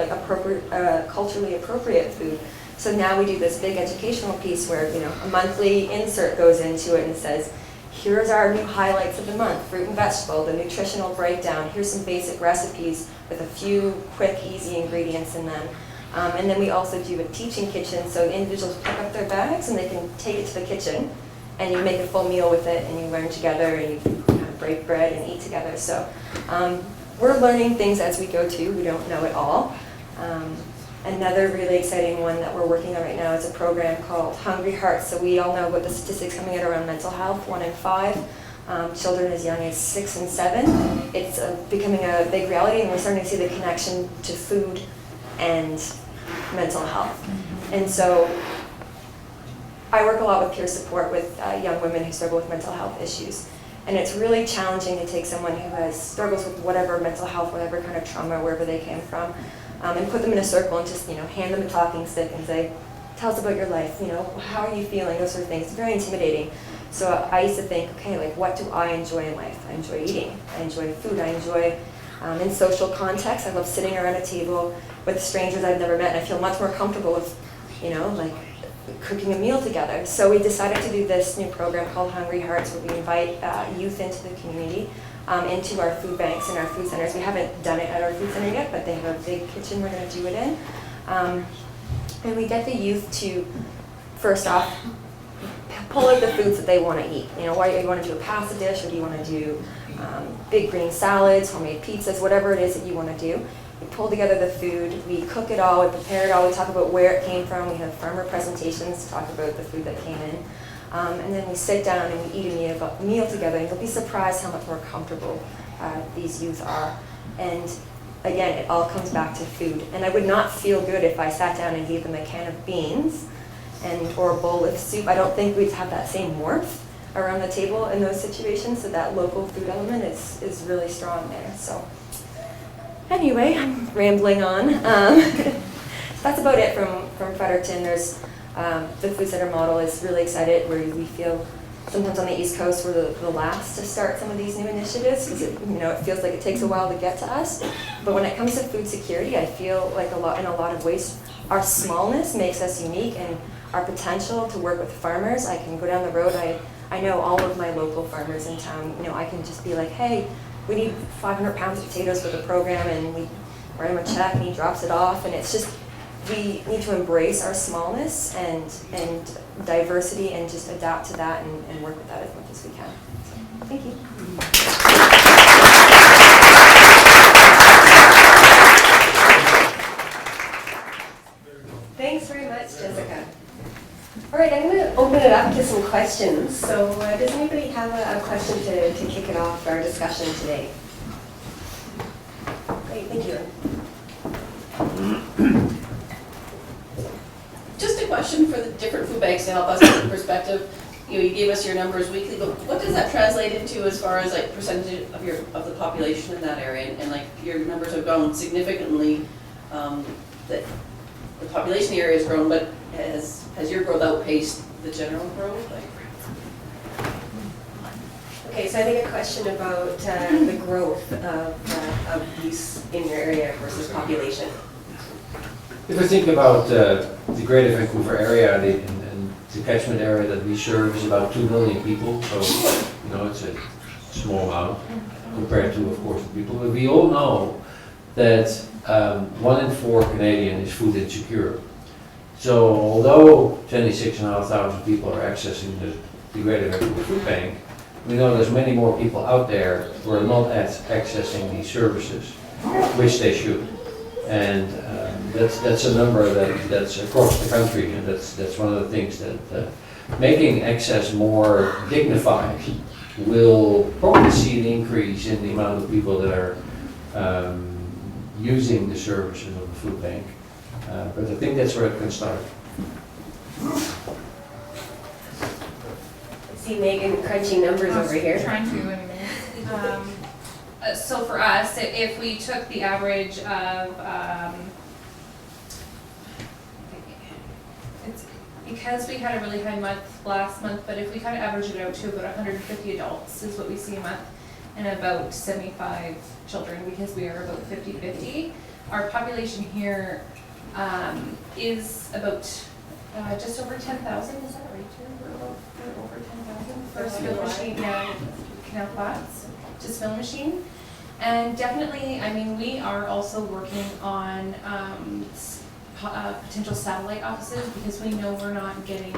culturally appropriate food. So now we do this big educational piece where a monthly insert goes into it and says, here's our new highlights of the month, fruit and vegetable, the nutritional breakdown, here's some basic recipes with a few quick, easy ingredients in them. And then we also do a teaching kitchen, so individuals pick up their bags and they can take it to the kitchen, and you make a full meal with it, and you learn together, and you kind of break bread and eat together. So we're learning things as we go too. We don't know it all. Another really exciting one that we're working on right now is a program called Hungry Hearts. So we all know about the statistics coming out around mental health, 1 in 5, children as young as 6 and 7. It's becoming a big reality, and we're starting to see the connection to food and mental health. And so I work a lot with peer support with young women who struggle with mental health issues. And it's really challenging to take someone who struggles with whatever mental health, whatever kind of trauma, wherever they came from, and put them in a circle and just hand them a talking stick and say, tell us about your life, how are you feeling, those sort of things. It's very intimidating. So I used to think, okay, what do I enjoy in life? I enjoy eating, I enjoy food, I enjoy in social contexts. I love sitting around a table with strangers I've never met, and I feel much more comfortable with, cooking a meal together. So we decided to do this new program called Hungry Hearts, where we invite youth into the community, into our food banks and our food centers. We haven't done it at our food center yet, but they have a big kitchen we're going to do it in. And we get the youth to, first off, pull out the foods that they want to eat. Why you want to do a pasta dish, or do you want to do big green salads, homemade pizzas, whatever it is that you want to do. We pull together the food, we cook it all, we prepare it all, we talk about where it came from, we have farmer presentations to talk about the food that came in. And then we sit down and we eat a meal together, and you'll be surprised how much more comfortable these youth are. And again, it all comes back to food. And I would not feel good if I sat down and gave them a can of beans or a bowl of soup. I don't think we'd have that same warmth. around the table in those situations, so that local food element is really strong there. So anyway, I'm rambling on. That's about it from Fredericton. There's the food center model is really excited, where we feel sometimes on the East Coast we're the last to start some of these new initiatives, because it feels like it takes a while to get to us. But when it comes to food security, I feel like in a lot of ways our smallness makes us unique, and our potential to work with farmers. I can go down the road, I know all of my local farmers in town. I can just be like, hey, we need 500 pounds of potatoes for the program, and we write him a check and he drops it off. And it's just, we need to embrace our smallness and diversity, and just adapt to that and work with that as much as we can. So, thank you. Thanks very much, Jessica. All right, I'm going to open it up to some questions. So does anybody have a question to kick it off our discussion today? Great, thank you. Just a question for the different food banks to help us get a perspective. You gave us your numbers weekly, but what does that translate into as far as like percentage of the population in that area? And like your numbers have grown significantly. The population area has grown, but has your growth outpaced the general growth? Okay, so I think a question about the growth of use in your area versus population. If we think about the Greater Vancouver area and the catchment area that we serve is about 2 million people, so it's a small amount compared to, of course, the people. But we all know that 1 in 4 Canadian is food insecure. So although 26,500 people are accessing the Greater Vancouver Food Bank, we know there's many more people out there who are not accessing these services, which they should. And that's a number that's across the country, and that's one of the things that making access more dignified will probably see an increase in the amount of people that are using the services of the food bank. But I think that's where it can start. I see Megan crunching numbers over here. Trying to anyway. So for us, if we took the average of, it's because we had a really high month last month, but if we kind of average it out to about 150 adults is what we see a month, and about 75 children, because we are about 50-50. Our population here is about just over 10,000. Is that right, too? We're over 10,000 for a fill machine. Yeah, Canal Flats, just fill machine. And definitely, I mean, we are also working on potential satellite offices, because we know we're not getting,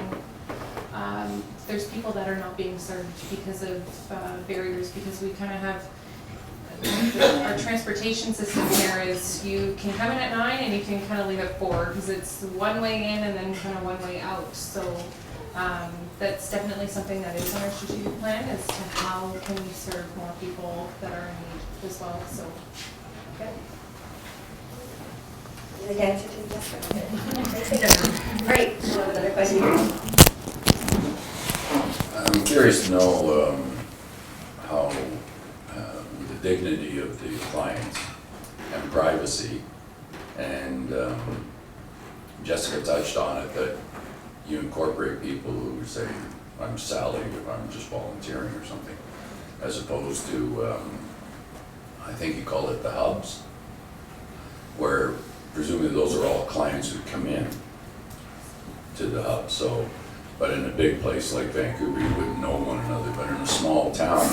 there's people that are not being served because of barriers, because we kind of have, our transportation system here is you can come in at 9 and you can kind of leave at 4, because it's one way in and then kind of one way out. So that's definitely something that is on our strategic plan, as to how can we serve more people that are in need as well. So, okay. Good answer to Jessica. All right, we'll have another question here. I'm curious to know how the dignity of the clients and privacy, and Jessica touched on it, that you incorporate people who say, I'm Sally, if I'm just volunteering or something, as opposed to, I think you call it the hubs, where presumably those are all clients who come in to the hub. So, but in a big place like Vancouver, you wouldn't know one another, but in a small town,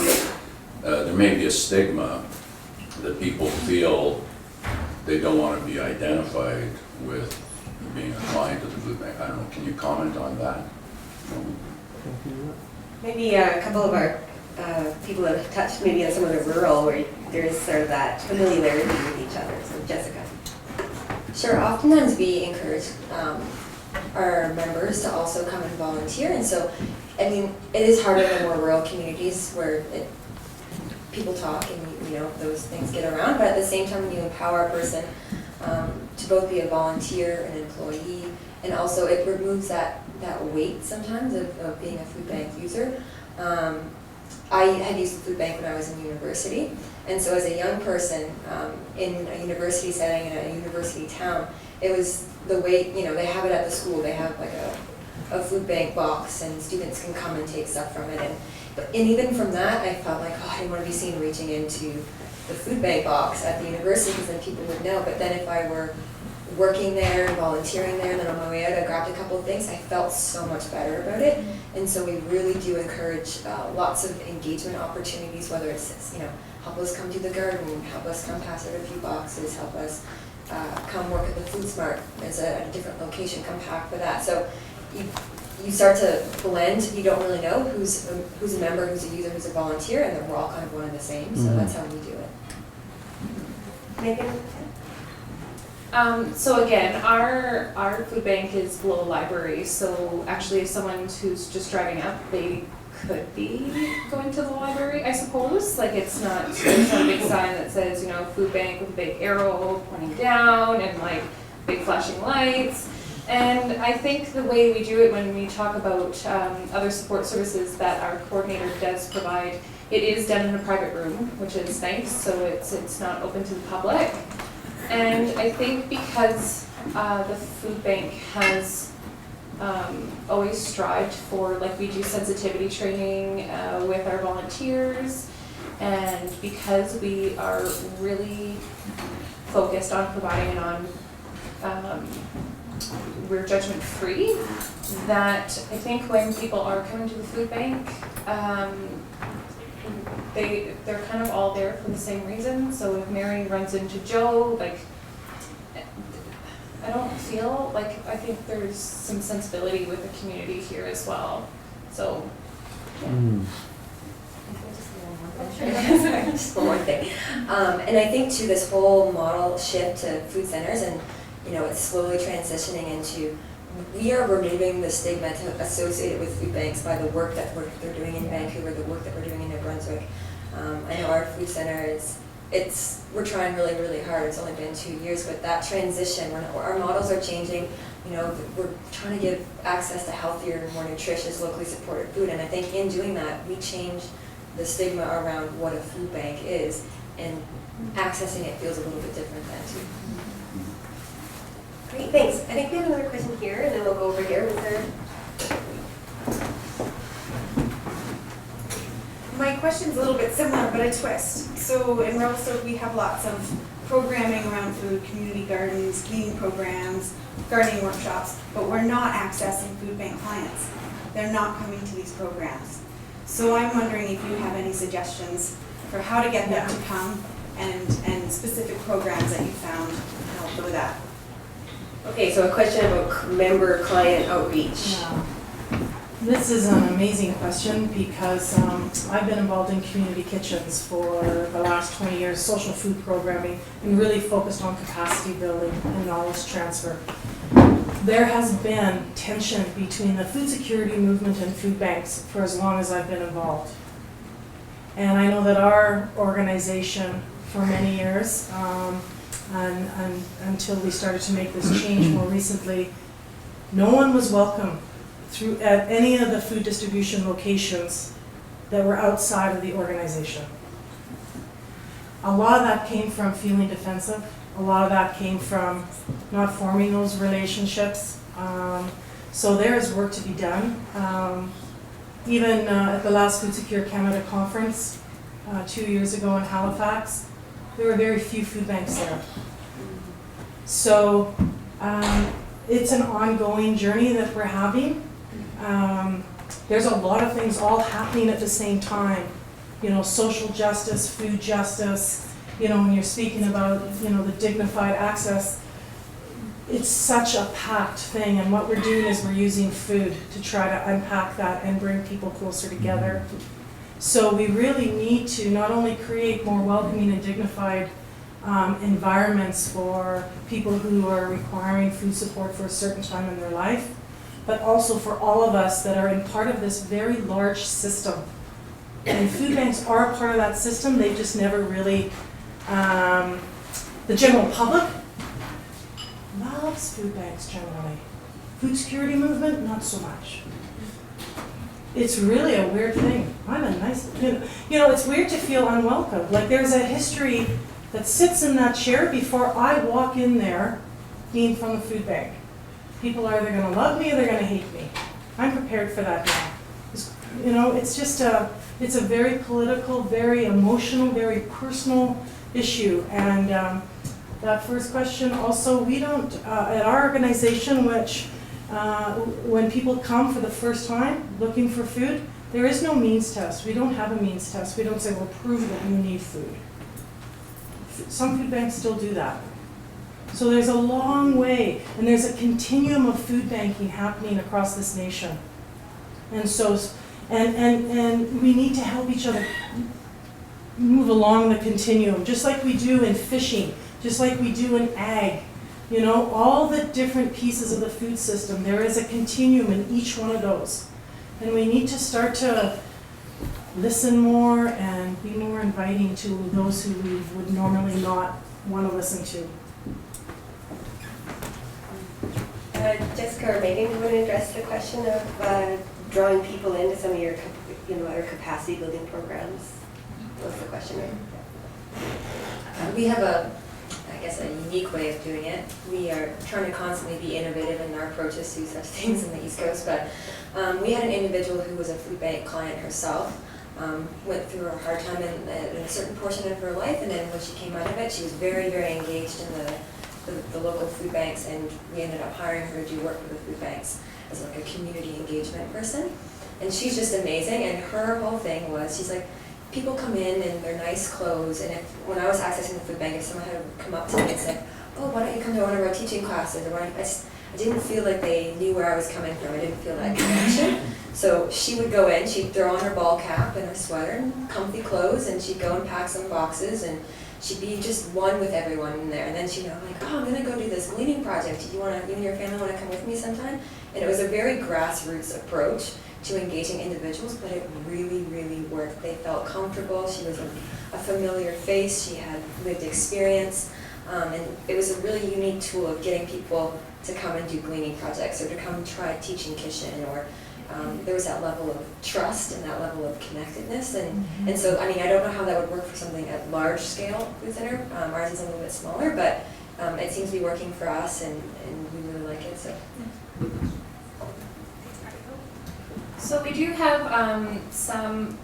there may be a stigma that people feel they don't want to be identified with being a client of the food bank. I don't know, can you comment on that? Maybe a couple of our people have touched maybe on some of the rural, where there is sort of that familiarity with each other. So Jessica. Sure, oftentimes we encourage our members to also come and volunteer, and so, I mean, it is harder in more rural communities where people talk and those things get around, but at the same time, when you empower a person to both be a volunteer, an employee, and also it removes that weight sometimes of being a food bank user. I had used the food bank when I was in university, and so as a young person in a university setting, in a university town, it was the way, they have it at the school, they have like a food bank box and students can come and take stuff from it. And even from that, I felt like, I didn't want to be seen reaching into the food bank box at the university because then people would know. But then if I were working there and volunteering there and then on my way out I grabbed a couple of things, I felt so much better about it. And so we really do encourage lots of engagement opportunities, whether it's, help us come to the garden, help us come pass out a few boxes, help us come work at the Food Smart as a different location, come pack for that. So you start to blend. You don't really know who's a member, who's a user, who's a volunteer, and then we're all kind of one and the same. So that's how we do it. Megan? So again, our food bank is below a library, so actually if someone who's just driving up, they could be going to the library, I suppose. Like there's not a big sign that says, food bank with a big arrow pointing down and like big flashing lights. And I think the way we do it when we talk about other support services that our coordinator does provide, it is done in a private room, which is nice, so it's not open to the public. And I think because the food bank has always strived for, we do sensitivity training with our volunteers, and because we are really focused on providing we're judgment free, that I think when people are coming to the food bank, they're kind of all there for the same reason. So if Mary runs into Joe, I don't feel I think there's some sensibility with the community here as well. So yeah. Just one more thing. And I think too, this whole model shift to food centers, and it's slowly transitioning into, we are removing the stigma associated with food banks by the work that they're doing in Vancouver, the work that we're doing in New Brunswick. I know our food center we're trying really, really hard. It's only been 2 years, but that transition, our models are changing. We're trying to give access to healthier, more nutritious, locally supported food, and I think in doing that, we change the stigma around what a food bank is, and accessing it feels a little bit different then too. Great, thanks. I think we have another question here, and then we'll go over here. Was there? My question's a little bit similar, but a twist. So in Revelstoke, we have lots of programming around food, community gardens, cleaning programs, gardening workshops, but we're not accessing food bank clients. They're not coming to these programs. So I'm wondering if you have any suggestions for how to get them to come, and specific programs that you found to help with that. Okay, so a question about member-client outreach. Yeah. This is an amazing question because I've been involved in community kitchens for the last 20 years, social food programming, and really focused on capacity building and knowledge transfer. There has been tension between the food security movement and food banks for as long as I've been involved. And I know that our organization for many years, and until we started to make this change more recently, no one was welcome at any of the food distribution locations that were outside of the organization. A lot of that came from feeling defensive. A lot of that came from not forming those relationships. So there is work to be done. Even at the last Food Secure Canada conference 2 years ago in Halifax, there were very few food banks there. So it's an ongoing journey that we're having. There's a lot of things all happening at the same time. Social justice, food justice, when you're speaking about, the dignified access, it's such a packed thing, and what we're doing is we're using food to try to unpack that and bring people closer together. So we really need to not only create more welcoming and dignified environments for people who are requiring food support for a certain time in their life, but also for all of us that are in part of this very large system. And food banks are a part of that system. They've just never really, the general public loves food banks generally. Food security movement, not so much. it's really a weird thing. I'm a nice, it's weird to feel unwelcome. Like there's a history that sits in that chair before I walk in there being from the food bank. People are either gonna love me or they're gonna hate me. I'm prepared for that now. It's just it's a very political, very emotional, very personal issue. And that first question also, we don't, at our organization, which when people come for the first time looking for food, there is no means test. We don't have a means test. We don't say, well, prove that you need food. Some food banks still do that. So there's a long way, and there's a continuum of food banking happening across this nation. And so, and we need to help each other move along the continuum, just like we do in fishing, just like we do in ag. All the different pieces of the food system, there is a continuum in each one of those. And we need to start to listen more and be more inviting to those who we would normally not want to listen to. Jessica or Megan, do you want to address the question of drawing people into some of your, other capacity building programs? What's the question, right? We have a unique way of doing it. We are trying to constantly be innovative in our approaches to such things in the East Coast, but we had an individual who was a food bank client herself, went through a hard time in a certain portion of her life, and then when she came out of it, she was very, very engaged in the local food banks, and we ended up hiring her to do work for the food banks as like a community engagement person. And she's just amazing, and her whole thing was, she's like, people come in their nice clothes, and when I was accessing the food bank, if someone had come up to me and said, oh, why don't you come to one of our teaching classes, or I didn't feel like they knew where I was coming from. I didn't feel that connection. So she would go in, she'd throw on her ball cap and her sweater and comfy clothes, and she'd go and pack some boxes, and she'd be just one with everyone in there. And then she'd go like, oh, I'm gonna go do this gleaning project. You and your family wanna come with me sometime? And it was a very grassroots approach to engaging individuals, but it really, really worked. They felt comfortable. She was a familiar face. She had lived experience. And it was a really unique tool of getting people to come and do gleaning projects or to come try teaching kitchen, or there was that level of trust and that level of connectedness. And so, I don't know how that would work for something at large scale food center. Ours is a little bit smaller, but it seems to be working for us, and we really like it. So we do have some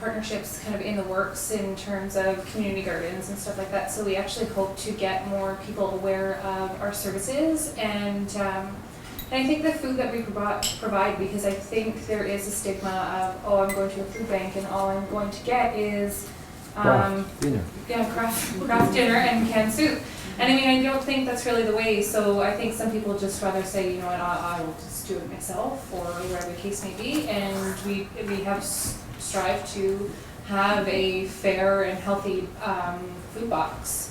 partnerships kind of in the works in terms of community gardens and stuff like that. So we actually hope to get more people aware of our services, and I think the food that we provide, because I think there is a stigma of, oh, I'm going to a food bank and all I'm going to get is craft dinner and canned soup. And I don't think that's really the way. So I think some people just rather say, you know what, I will just do it myself, or whatever the case may be. And we have strived to have a fair and healthy food box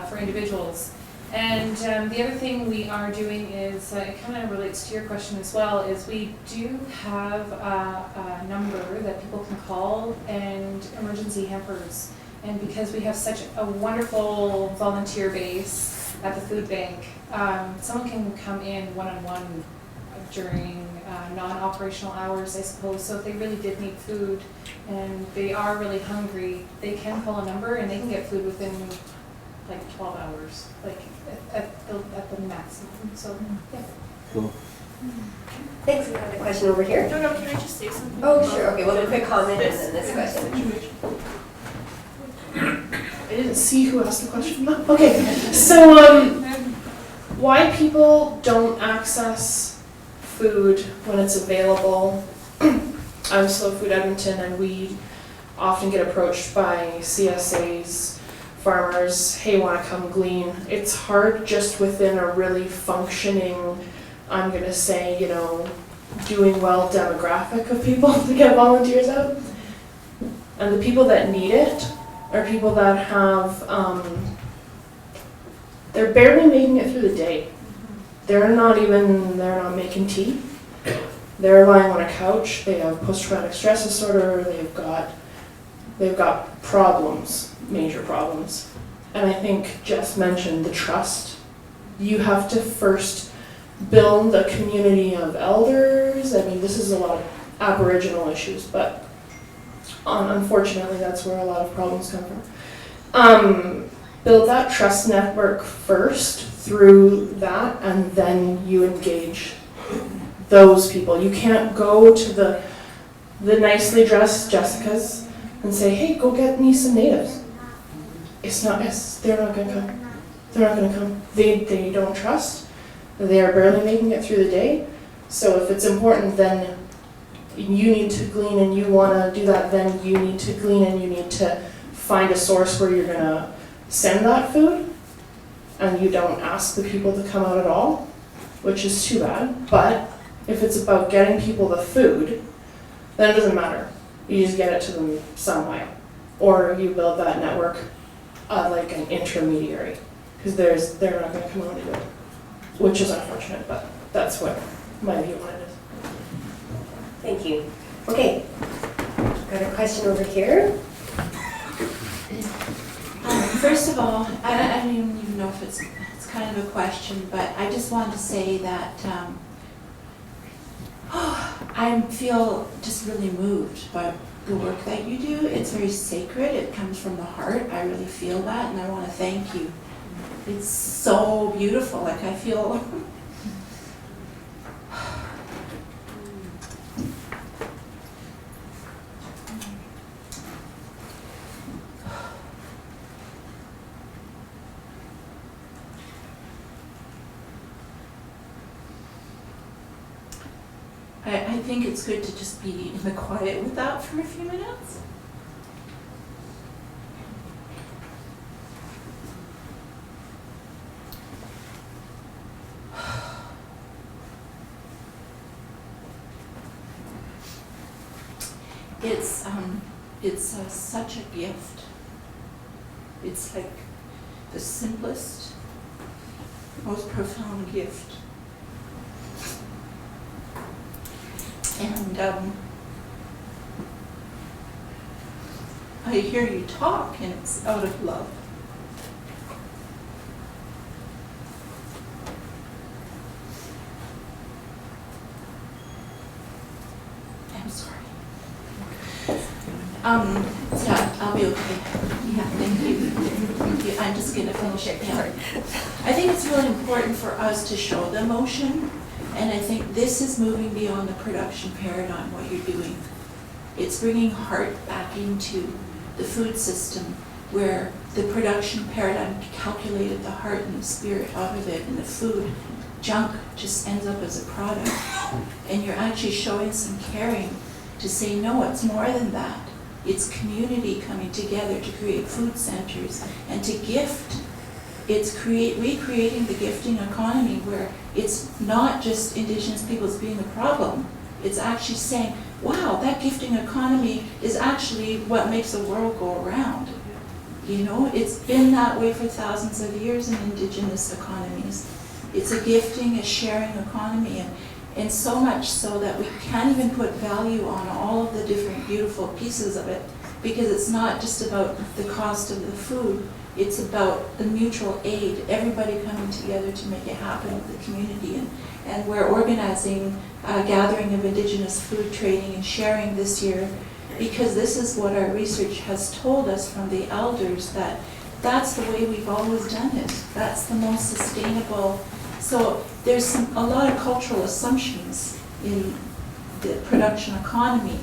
for individuals. And the other thing we are doing is, it kind of relates to your question as well, is we do have a number that people can call, and emergency hampers. And because we have such a wonderful volunteer base at the food bank, someone can come in one-on-one during non-operational hours, I suppose. So if they really did need food and they are really hungry, they can call a number and they can get food within like 12 hours, like at the maximum. So yeah. Cool. Thanks. We have a question over here. No, can I just say something? Oh, sure. Okay, well, a quick comment and then this question. I didn't see who asked the question. Okay, so why people don't access food when it's available. I'm Slow Food Edmonton, and we often get approached by CSAs, farmers, hey, want to come glean. It's hard just within a really functioning, I'm going to say, doing well demographic of people to get volunteers out. And the people that need it are people that have, they're barely making it through the day. They're not making tea. They're lying on a couch. They have post-traumatic stress disorder. They've got problems, major problems. And I think Jess mentioned the trust. You have to first build a community of elders. This is a lot of Aboriginal issues, but unfortunately that's where a lot of problems come from. Build that trust network first through that, and then you engage those people. You can't go to the nicely dressed Jessicas and say, hey, go get me some natives. They're not gonna come. They're not gonna come. They don't trust. They are barely making it through the day. So if it's important, then you need to glean and you wanna do that, then you need to glean and you need to find a source where you're gonna send that food, and you don't ask the people to come out at all, which is too bad. But if it's about getting people the food, then it doesn't matter. You just get it to them some way. Or you build that network like an intermediary, because they're not going to come out and do it, which is unfortunate, but that's what my view on it is. Thank you. Okay, got a question over here. First of all, I don't even know if it's kind of a question, but I just wanted to say that I feel just really moved by the work that you do. It's very sacred. It comes from the heart. I really feel that, and I want to thank you. It's so beautiful. Like, I feel I think it's good to just be in the quiet with that for a few minutes. It's such a gift. It's like the simplest, most profound gift. And I hear you talk, and it's out of love. I'm sorry. Yeah, I'll be okay. Yeah, thank you. Thank you. I'm just gonna finish it. Yeah. I think it's really important for us to show the emotion, and I think this is moving beyond the production paradigm, what you're doing. It's bringing heart back into the food system, where the production paradigm calculated the heart and the spirit out of it, and the food junk just ends up as a product. And you're actually showing some caring to say, no, it's more than that. It's community coming together to create food centers and to gift. It's recreating the gifting economy, where it's not just Indigenous peoples being the problem. It's actually saying, wow, that gifting economy is actually what makes the world go around. You know, it's been that way for thousands of years in Indigenous economies. It's a gifting, a sharing economy, and so much so that we can't even put value on all of the different beautiful pieces of it, because it's not just about the cost of the food. It's about the mutual aid, everybody coming together to make it happen with the community. And we're organizing a gathering of Indigenous food training and sharing this year, because this is what our research has told us from the elders, that that's the way we've always done it. That's the most sustainable. So there's a lot of cultural assumptions in the production economy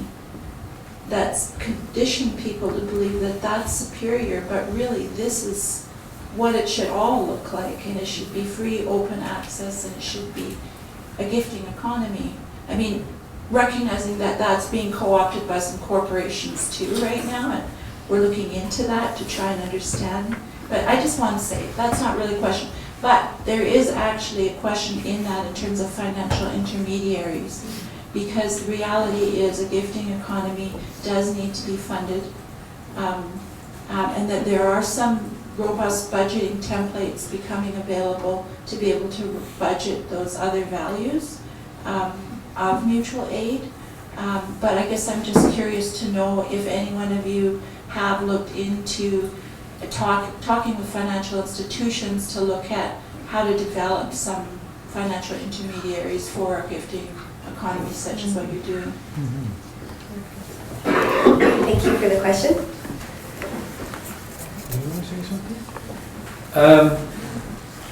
that's conditioned people to believe that that's superior, but really this is what it should all look like, and it should be free, open access, and it should be a gifting economy. I mean, recognizing that that's being co-opted by some corporations too right now, and we're looking into that to try and understand. But I just want to say, that's not really a question, but there is actually a question in that in terms of financial intermediaries, because the reality is a gifting economy does need to be funded, and that there are some robust budgeting templates becoming available to be able to budget those other values of mutual aid. But I guess I'm just curious to know if any one of you have looked into talking with financial institutions to look at how to develop some financial intermediaries for gifting economy such as what you're doing. Thank you for the question. You want to say something?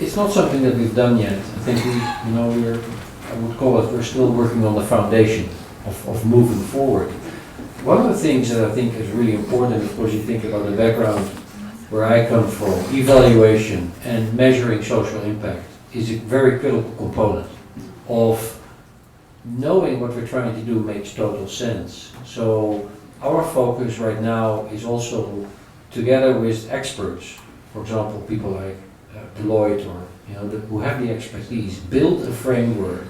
It's not something that we've done yet. I think I would call it, we're still working on the foundation of moving forward. One of the things that I think is really important, of course, you think about the background where I come from, evaluation and measuring social impact is a very critical component of knowing what we're trying to do makes total sense. So our focus right now is also, together with experts, for example, people like Deloitte or who have the expertise, build a framework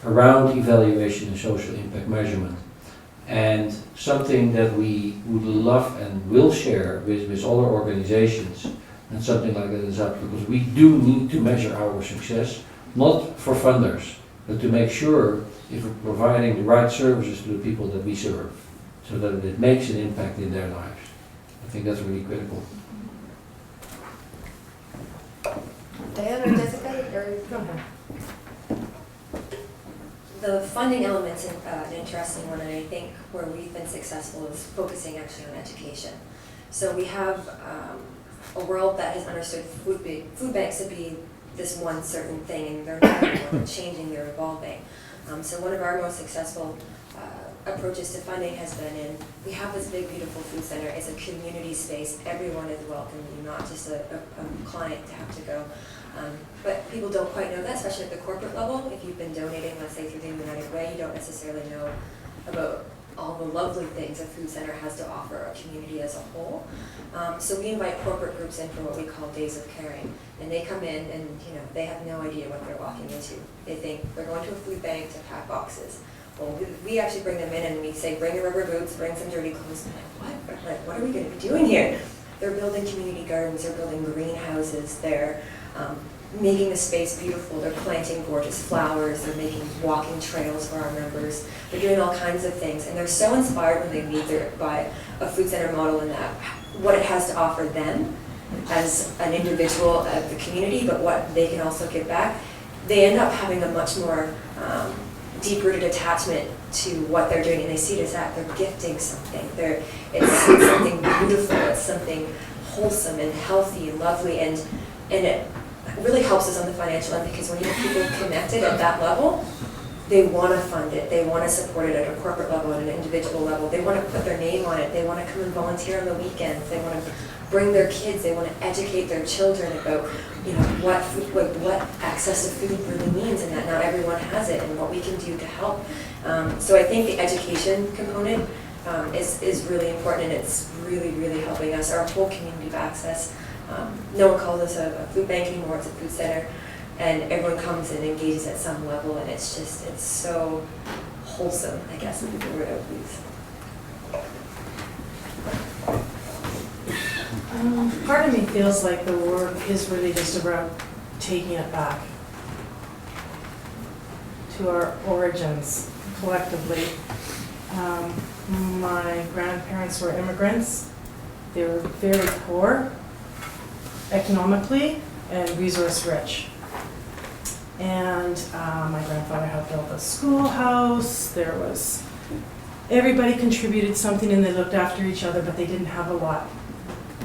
around evaluation and social impact measurement. And something that we would love and will share with other organizations, and something like that is up, because we do need to measure our success, not for funders, but to make sure if we're providing the right services to the people that we serve, so that it makes an impact in their lives. I think that's really critical. Diana or Jessica, or go ahead. The funding element's an interesting one, and I think where we've been successful is focusing actually on education. So we have a world that has understood food banks to be this one certain thing, and they're not anymore, they're changing, they're evolving. So one of our most successful approaches to funding has been in, we have this big beautiful food center, it's a community space, everyone is welcome, you're not just a client to have to go. But people don't quite know that, especially at the corporate level. If you've been donating, let's say through the United Way, you don't necessarily know about all the lovely things a food center has to offer a community as a whole. So we invite corporate groups in for what we call Days of Caring. And they come in and they have no idea what they're walking into. They think they're going to a food bank to pack boxes. Well, we actually bring them in and we say, bring your rubber boots, bring some dirty clothes. And they're like, what are we going to be doing here? They're building community gardens, they're building greenhouses, they're making the space beautiful, they're planting gorgeous flowers, they're making walking trails for our members, they're doing all kinds of things, and they're so inspired when they meet by a food center model and that, what it has to offer them as an individual of the community, but what they can also give back. They end up having a much more deep-rooted attachment to what they're doing, and they see it as that they're gifting something. It's something beautiful, it's something wholesome and healthy and lovely, and it really helps us on the financial end, because when you have people connected at that level, they want to fund it, they want to support it at a corporate level, at an individual level, they want to put their name on it, they want to come and volunteer on the weekends, they want to bring their kids, they want to educate their children about what access to food really means, and that not everyone has it, and what we can do to help. So I think the education component is really important, and it's really, really helping us. Our whole community of access. No one calls us a food bank anymore, it's a food center, and everyone comes and engages at some level, and it's so wholesome, I guess, would be the word I would use. Part of me feels like the work is really just about taking it back to our origins collectively. My grandparents were immigrants. They were very poor economically and resource rich. And my grandfather had built a schoolhouse. Everybody contributed something and they looked after each other, but they didn't have a lot.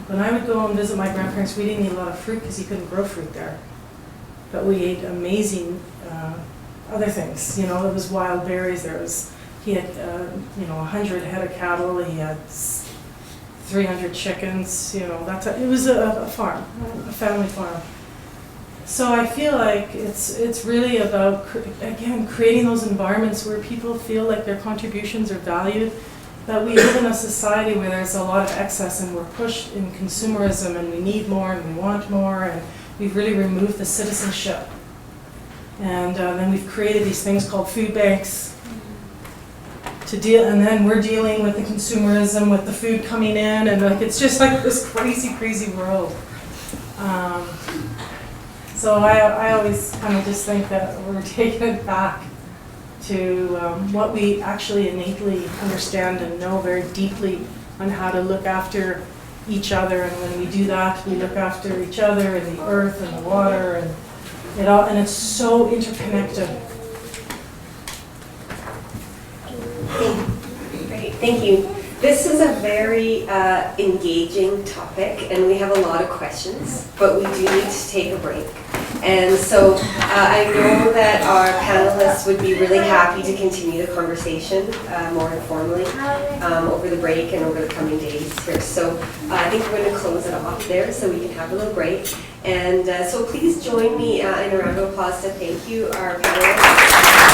When I would go and visit my grandparents, we didn't eat a lot of fruit because you couldn't grow fruit there. But we ate amazing other things. There was wild berries. He had 100 head of cattle. He had 300 chickens. It was a farm, a family farm. So I feel like it's really about again creating those environments where people feel like their contributions are valued. That we live in a society where there's a lot of excess and we're pushed in consumerism and we need more and we want more, and we've really removed the citizenship. And then we've created these things called food banks to deal, and then we're dealing with the consumerism, with the food coming in, and it's just like this crazy, crazy world. So I always kind of just think that we're taking it back to what we actually innately understand and know very deeply on how to look after each other. And when we do that, we look after each other and the earth and the water and it all, and it's so interconnected. Thank you. This is a very engaging topic, and we have a lot of questions, but we do need to take a break. And so I know that our panelists would be really happy to continue the conversation more informally over the break and over the coming days here. So I think we're going to close it off there so we can have a little break. And so please join me in a round of applause to thank you, our panelists.